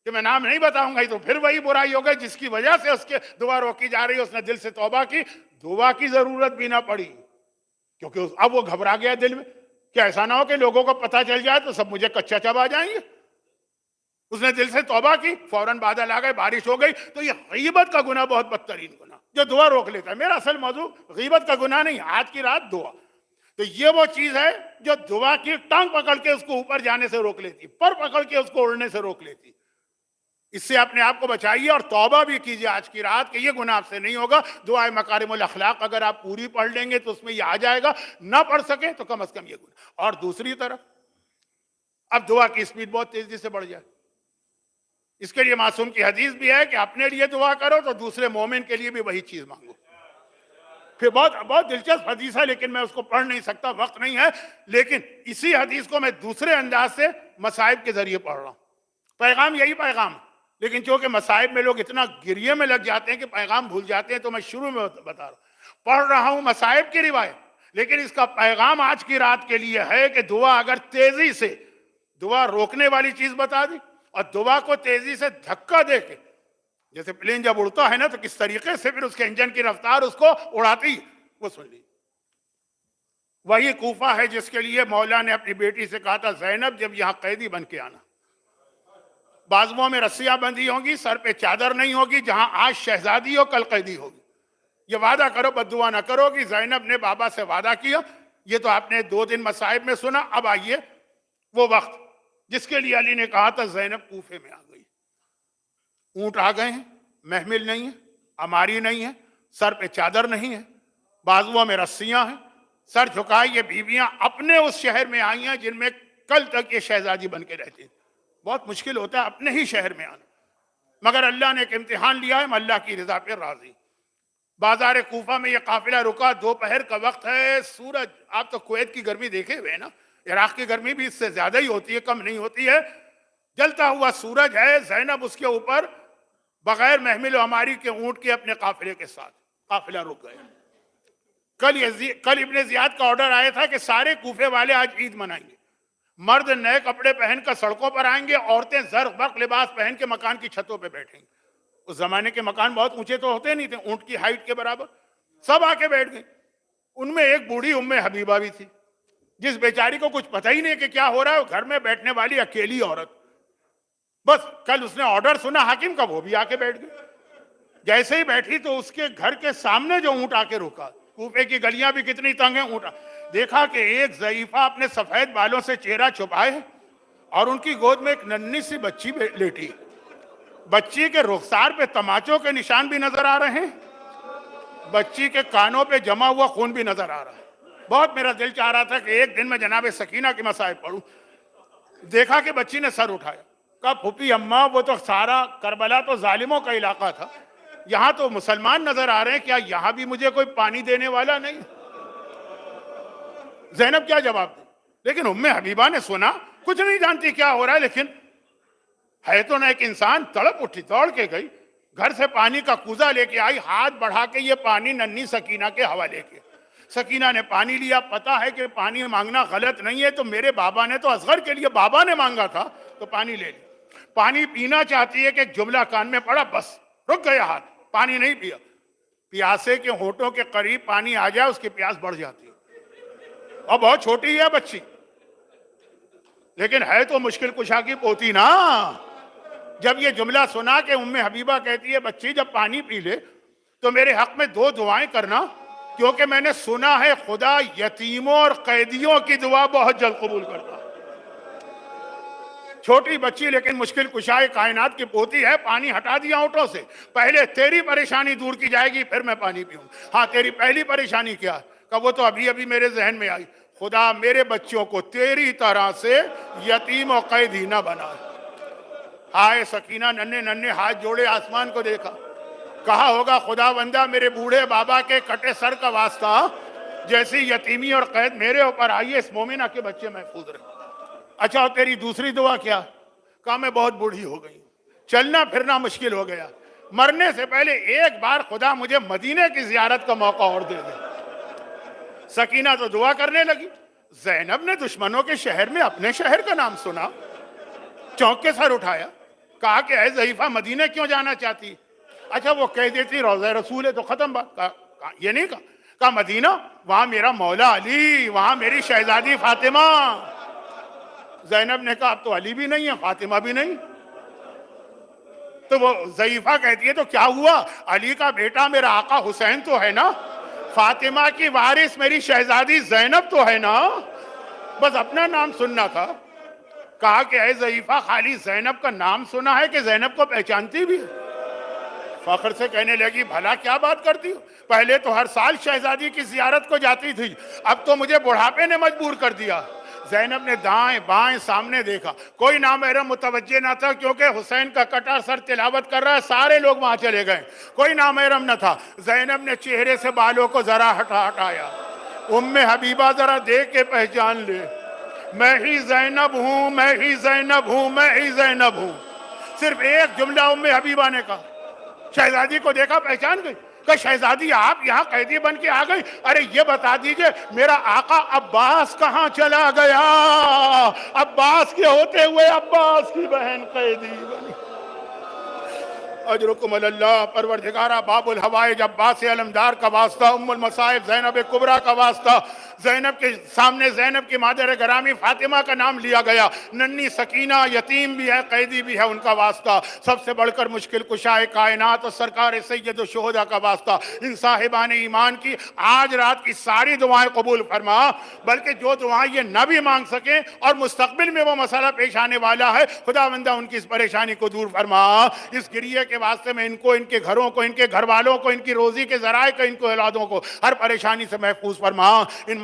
Speaker 1: کہ میں نام نہیں بتاؤں گا, تو پھر وہی برائی ہو گئی جس کی وجہ سے اس کے دعا روکی جا رہی ہے. اس نے دل سے توبہ کی, دعا کی ضرورت بھی نہ پڑی کیونکہ اب وہ گھبرا گیا دل میں کہ ایسا نہ ہو کہ لوگوں کو پتہ چل جائے تو سب مجھے کچا چبا جائیں گے. اس نے دل سے توبہ کی, فوراً بادل آ گئے, بارش ہو گئی. تو یہ غیبت کا گناہ بہت بدترین گناہ جو دعا روک لیتا ہے. میرا اصل موضوع غیبت کا گناہ نہیں, آج کی رات دعا. تو یہ وہ چیز ہے جو دعا کی ٹانگ پکڑ کے اس کو اوپر جانے سے روک لیتی, پر پکڑ کے اس کو اڑنے سے روک لیتی. اس سے اپنے آپ کو بچائیے اور توبہ بھی کیجیے آج کی رات کہ یہ گناہ آپ سے نہیں ہوگا. دعائے مکارم الاخلاق اگر آپ پوری پڑھ لیں گے تو اس میں یہ آ جائے گا, نہ پڑھ سکیں تو کم از کم یہ گناہ. اور دوسری طرف اب دعا کی اسپیڈ بہت تیزی سے بڑھ جائے. اس کے لیے معصوم کی حدیث بھی ہے کہ اپنے لیے دعا کرو تو دوسرے مومن کے لیے بھی وہی چیز مانگو. پھر بہت دلچسپ حدیث ہے لیکن میں اس کو پڑھ نہیں سکتا, وقت نہیں ہے. لیکن اسی حدیث کو میں دوسرے انداز سے مصائب کے ذریعے پڑھ رہا ہوں. پیغام یہی پیغام, لیکن چونکہ مصائب میں لوگ اتنا گریے میں لگ جاتے ہیں کہ پیغام بھول جاتے ہیں, تو میں شروع میں بتا رہا ہوں. پڑھ رہا ہوں مصائب کی روایت, لیکن اس کا پیغام آج کی رات کے لیے ہے کہ دعا اگر تیزی سے, دعا روکنے والی چیز بتا دی اور دعا کو تیزی سے دھکا دے کے, جیسے پلین جب اڑتا ہے نا تو کس طریقے سے پھر اس کے انجن کی رفتار اس کو اڑاتی, وہ سن لی. وہی کوفہ ہے جس کے لیے مولا نے اپنی بیٹی سے کہا تھا زینب جب یہاں قیدی بن کے آنا, بازوؤں میں رسیاں بندھی ہوں گی, سر پہ چادر نہیں ہوگی, جہاں آج شہزادی ہو کل قیدی ہوگی. یہ وعدہ کرو, بد دعا نہ کرو گی. زینب نے بابا سے وعدہ کیا. یہ تو آپ نے 2 دن مصائب میں سنا. اب آئیے وہ وقت جس کے لیے علی نے کہا تھا زینب کوفے میں آ گئی. اونٹ آ گئے ہیں, محمل نہیں ہے, اماری نہیں ہے, سر پہ چادر نہیں ہے, بازوؤں میں رسیاں ہیں, سر جھکائے. یہ بیویاں اپنے اس شہر میں آئی ہیں جن میں کل تک یہ شہزادی بن کے رہتی. بہت مشکل ہوتا ہے اپنے ہی شہر میں آنا, مگر اللہ نے ایک امتحان لیا ہے, ہم اللہ کی رضا پہ راضی. بازار کوفہ میں یہ قافلہ رکا, دوپہر کا وقت ہے, سورج, آپ تو کویت کی گرمی دیکھے ہوئے نا, عراق کی گرمی بھی اس سے زیادہ ہی ہوتی ہے, کم نہیں ہوتی ہے. جلتا ہوا سورج ہے، زینب اس کے اوپر بغیر محمل و ہماری کے اونٹ کے اپنے قافلے کے ساتھ، قافلہ رک گئے۔ کل ابن زیاد کا آرڈر آیا تھا کہ سارے کوفے والے آج عید منائیں گے، مرد نئے کپڑے پہن کر سڑکوں پر آئیں گے، عورتیں زرق برق لباس پہن کے مکان کی چھتوں پہ بیٹھیں گی۔ اس زمانے کے مکان بہت اونچے تو ہوتے نہیں تھے، اونٹ کی ہائٹ کے برابر، سب آ کے بیٹھ گئے۔ ان میں ایک بوڑھی ام حبیبہ بھی تھی، جس بیچاری کو کچھ پتہ ہی نہیں کہ کیا ہو رہا ہے، گھر میں بیٹھنے والی اکیلی عورت۔ بس کل اس نے آرڈر سنا حاکم کا، وہ بھی آ کے بیٹھ گئی۔ جیسے ہی بیٹھی تو اس کے گھر کے سامنے جو اونٹ آ کے رکا، کوفے کی گلیاں بھی کتنی تنگ ہیں، اونٹ دیکھا کہ ایک ضعیفہ اپنے سفید بالوں سے چہرہ چھپائے اور ان کی گود میں ایک ننھی سی بچی لیٹی، بچی کے رخسار پہ تماچوں کے نشان بھی نظر آ رہے ہیں، بچی کے کانوں پہ جمع ہوا خون بھی نظر آ رہا ہے۔ بہت میرا دل چاہ رہا تھا کہ ایک دن میں جناب سکینہ کے مصائب پڑھوں۔ دیکھا کہ بچی نے سر اٹھایا، کہا پھوپھی اماں وہ تو سارا کربلا تو ظالموں کا علاقہ تھا، یہاں تو مسلمان نظر آ رہے ہیں، کیا یہاں بھی مجھے کوئی پانی دینے والا نہیں؟ زینب کیا جواب دے؟ لیکن ام حبیبہ نے سنا، کچھ نہیں جانتی کیا ہو رہا ہے، لیکن ہے تو نہ ایک انسان، تڑپ اٹھی، دوڑ کے گئی، گھر سے پانی کا کوزہ لے کے آئی، ہاتھ بڑھا کے یہ پانی ننھی سکینہ کے حوالے کے۔ سکینہ نے پانی لیا، پتا ہے کہ پانی مانگنا غلط نہیں ہے، تو میرے بابا نے تو اصغر کے لیے بابا نے مانگا تھا تو پانی لے لی۔ پانی پینا چاہتی ہے کہ ایک جملہ کان میں پڑا، بس رک گیا ہاتھ، پانی نہیں پیا۔ پیاسے کے ہونٹوں کے قریب پانی آ جائے اس کی پیاس بڑھ جاتی ہے، اور بہت چھوٹی ہے بچی، لیکن ہے تو مشکل کشا کی پوتی نا۔ جب یہ جملہ سنا کہ ام حبیبہ کہتی ہے بچی جب پانی پی لے تو میرے حق میں 2 دعائیں کرنا، کیونکہ میں نے سنا ہے خدا یتیموں اور قیدیوں کی دعا بہت جلد قبول کرتا ہے۔ چھوٹی بچی لیکن مشکل کشائے کائنات کی پوتی ہے، پانی ہٹا دیا ہونٹوں سے، پہلے تیری پریشانی دور کی جائے گی پھر میں پانی پیوں۔ ہاں تیری پہلی پریشانی کیا ہے؟ کہ وہ تو ابھی ابھی میرے ذہن میں آئی، خدا میرے بچوں کو تیری طرح سے یتیم و قیدی نہ بنا۔ آئے سکینہ ننھے ننھے ہاتھ جوڑے آسمان کو دیکھا، کہا ہوگا خدا بندہ میرے بوڑھے بابا کے کٹے سر کا واسطہ، جیسی یتیمی اور قید میرے اوپر آئی ہے اس مومنہ کے بچے محفوظ رہے۔ اچھا اور تیری دوسری دعا کیا؟ کہا میں بہت بوڑھی ہو گئی، چلنا پھرنا مشکل ہو گیا، مرنے سے پہلے ایک بار خدا مجھے مدینے کی زیارت کا موقع اور دے دے۔ سکینہ تو دعا کرنے لگی، زینب نے دشمنوں کے شہر میں اپنے شہر کا نام سنا، چونک کے سر اٹھایا، کہا کہ اے ضعیفہ مدینے کیوں جانا چاہتی؟ اچھا وہ کہہ دیتی روضہ رسول ہے تو ختم بات، یہ نہیں کہا مدینہ وہاں میرا مولا علی، وہاں میری شہزادی فاطمہ۔ زینب نے کہا اب تو علی بھی نہیں ہے، فاطمہ بھی نہیں، تو وہ ضعیفہ کہتی ہے تو کیا ہوا؟ علی کا بیٹا میرا آقا حسین تو ہے نا، فاطمہ کی وارث میری شہزادی زینب تو ہے نا، بس اپنا نام سننا تھا۔ کہا کہ اے ضعیفہ خالی زینب کا نام سنا ہے کہ زینب کو پہچانتی بھی؟ فخر سے کہنے لگی بھلا کیا بات کرتی ہو، پہلے تو ہر سال شہزادی کی زیارت کو جاتی تھی، اب تو مجھے بڑھاپے نے مجبور کر دیا۔ زینب نے دائیں بائیں سامنے دیکھا، کوئی نامحرم متوجہ نہ تھا، کیونکہ حسین کا کٹا سر تلاوت کر رہا ہے، سارے لوگ وہاں چلے گئے، کوئی نامحرم نہ تھا۔ زینب نے چہرے سے بالوں کو ذرا ہٹایا، ام حبیبہ ذرا دیکھ کے پہچان لے، میں ہی زینب ہوں، میں ہی زینب ہوں، میں ہی زینب ہوں، صرف ایک جملہ ام حبیبہ نے کہا۔ شہزادی کو دیکھا پہچان گئی، کہ شہزادی آپ یہاں قیدی بن کے آ گئی؟ ارے یہ بتا دیجئے میرا آقا عباس کہاں چلا گیا؟ عباس کے ہوتے ہوئے عباس کی بہن قیدی بنی۔ اجرکم اللہ، پروردگارہ باب الحوائج عباس علمدار کا واسطہ، ام المصائب زینب کبریٰ کا واسطہ، زینب کے سامنے زینب کی مادر گرامی فاطمہ کا نام لیا گیا، ننھی سکینہ یتیم بھی ہے قیدی بھی ہے ان کا واسطہ، سب سے بڑھ کر مشکل کشائے کائنات اور سرکار سید الشہداء کا واسطہ، ان صاحبان ایمان کی آج رات کی ساری دعائیں قبول فرما، بلکہ جو دعائیں یہ نہ بھی مانگ سکیں اور مستقبل میں وہ مسئلہ پیش آنے والا ہے، خدا بندہ ان کی اس پریشانی کو دور فرما۔ اس گریے کے واسطے میں ان کو، ان کے گھروں کو، ان کے گھر والوں کو، ان کی روزی کے ذرائع کو، ان کو اولادوں کو ہر پریشانی سے محفوظ فرما۔ ان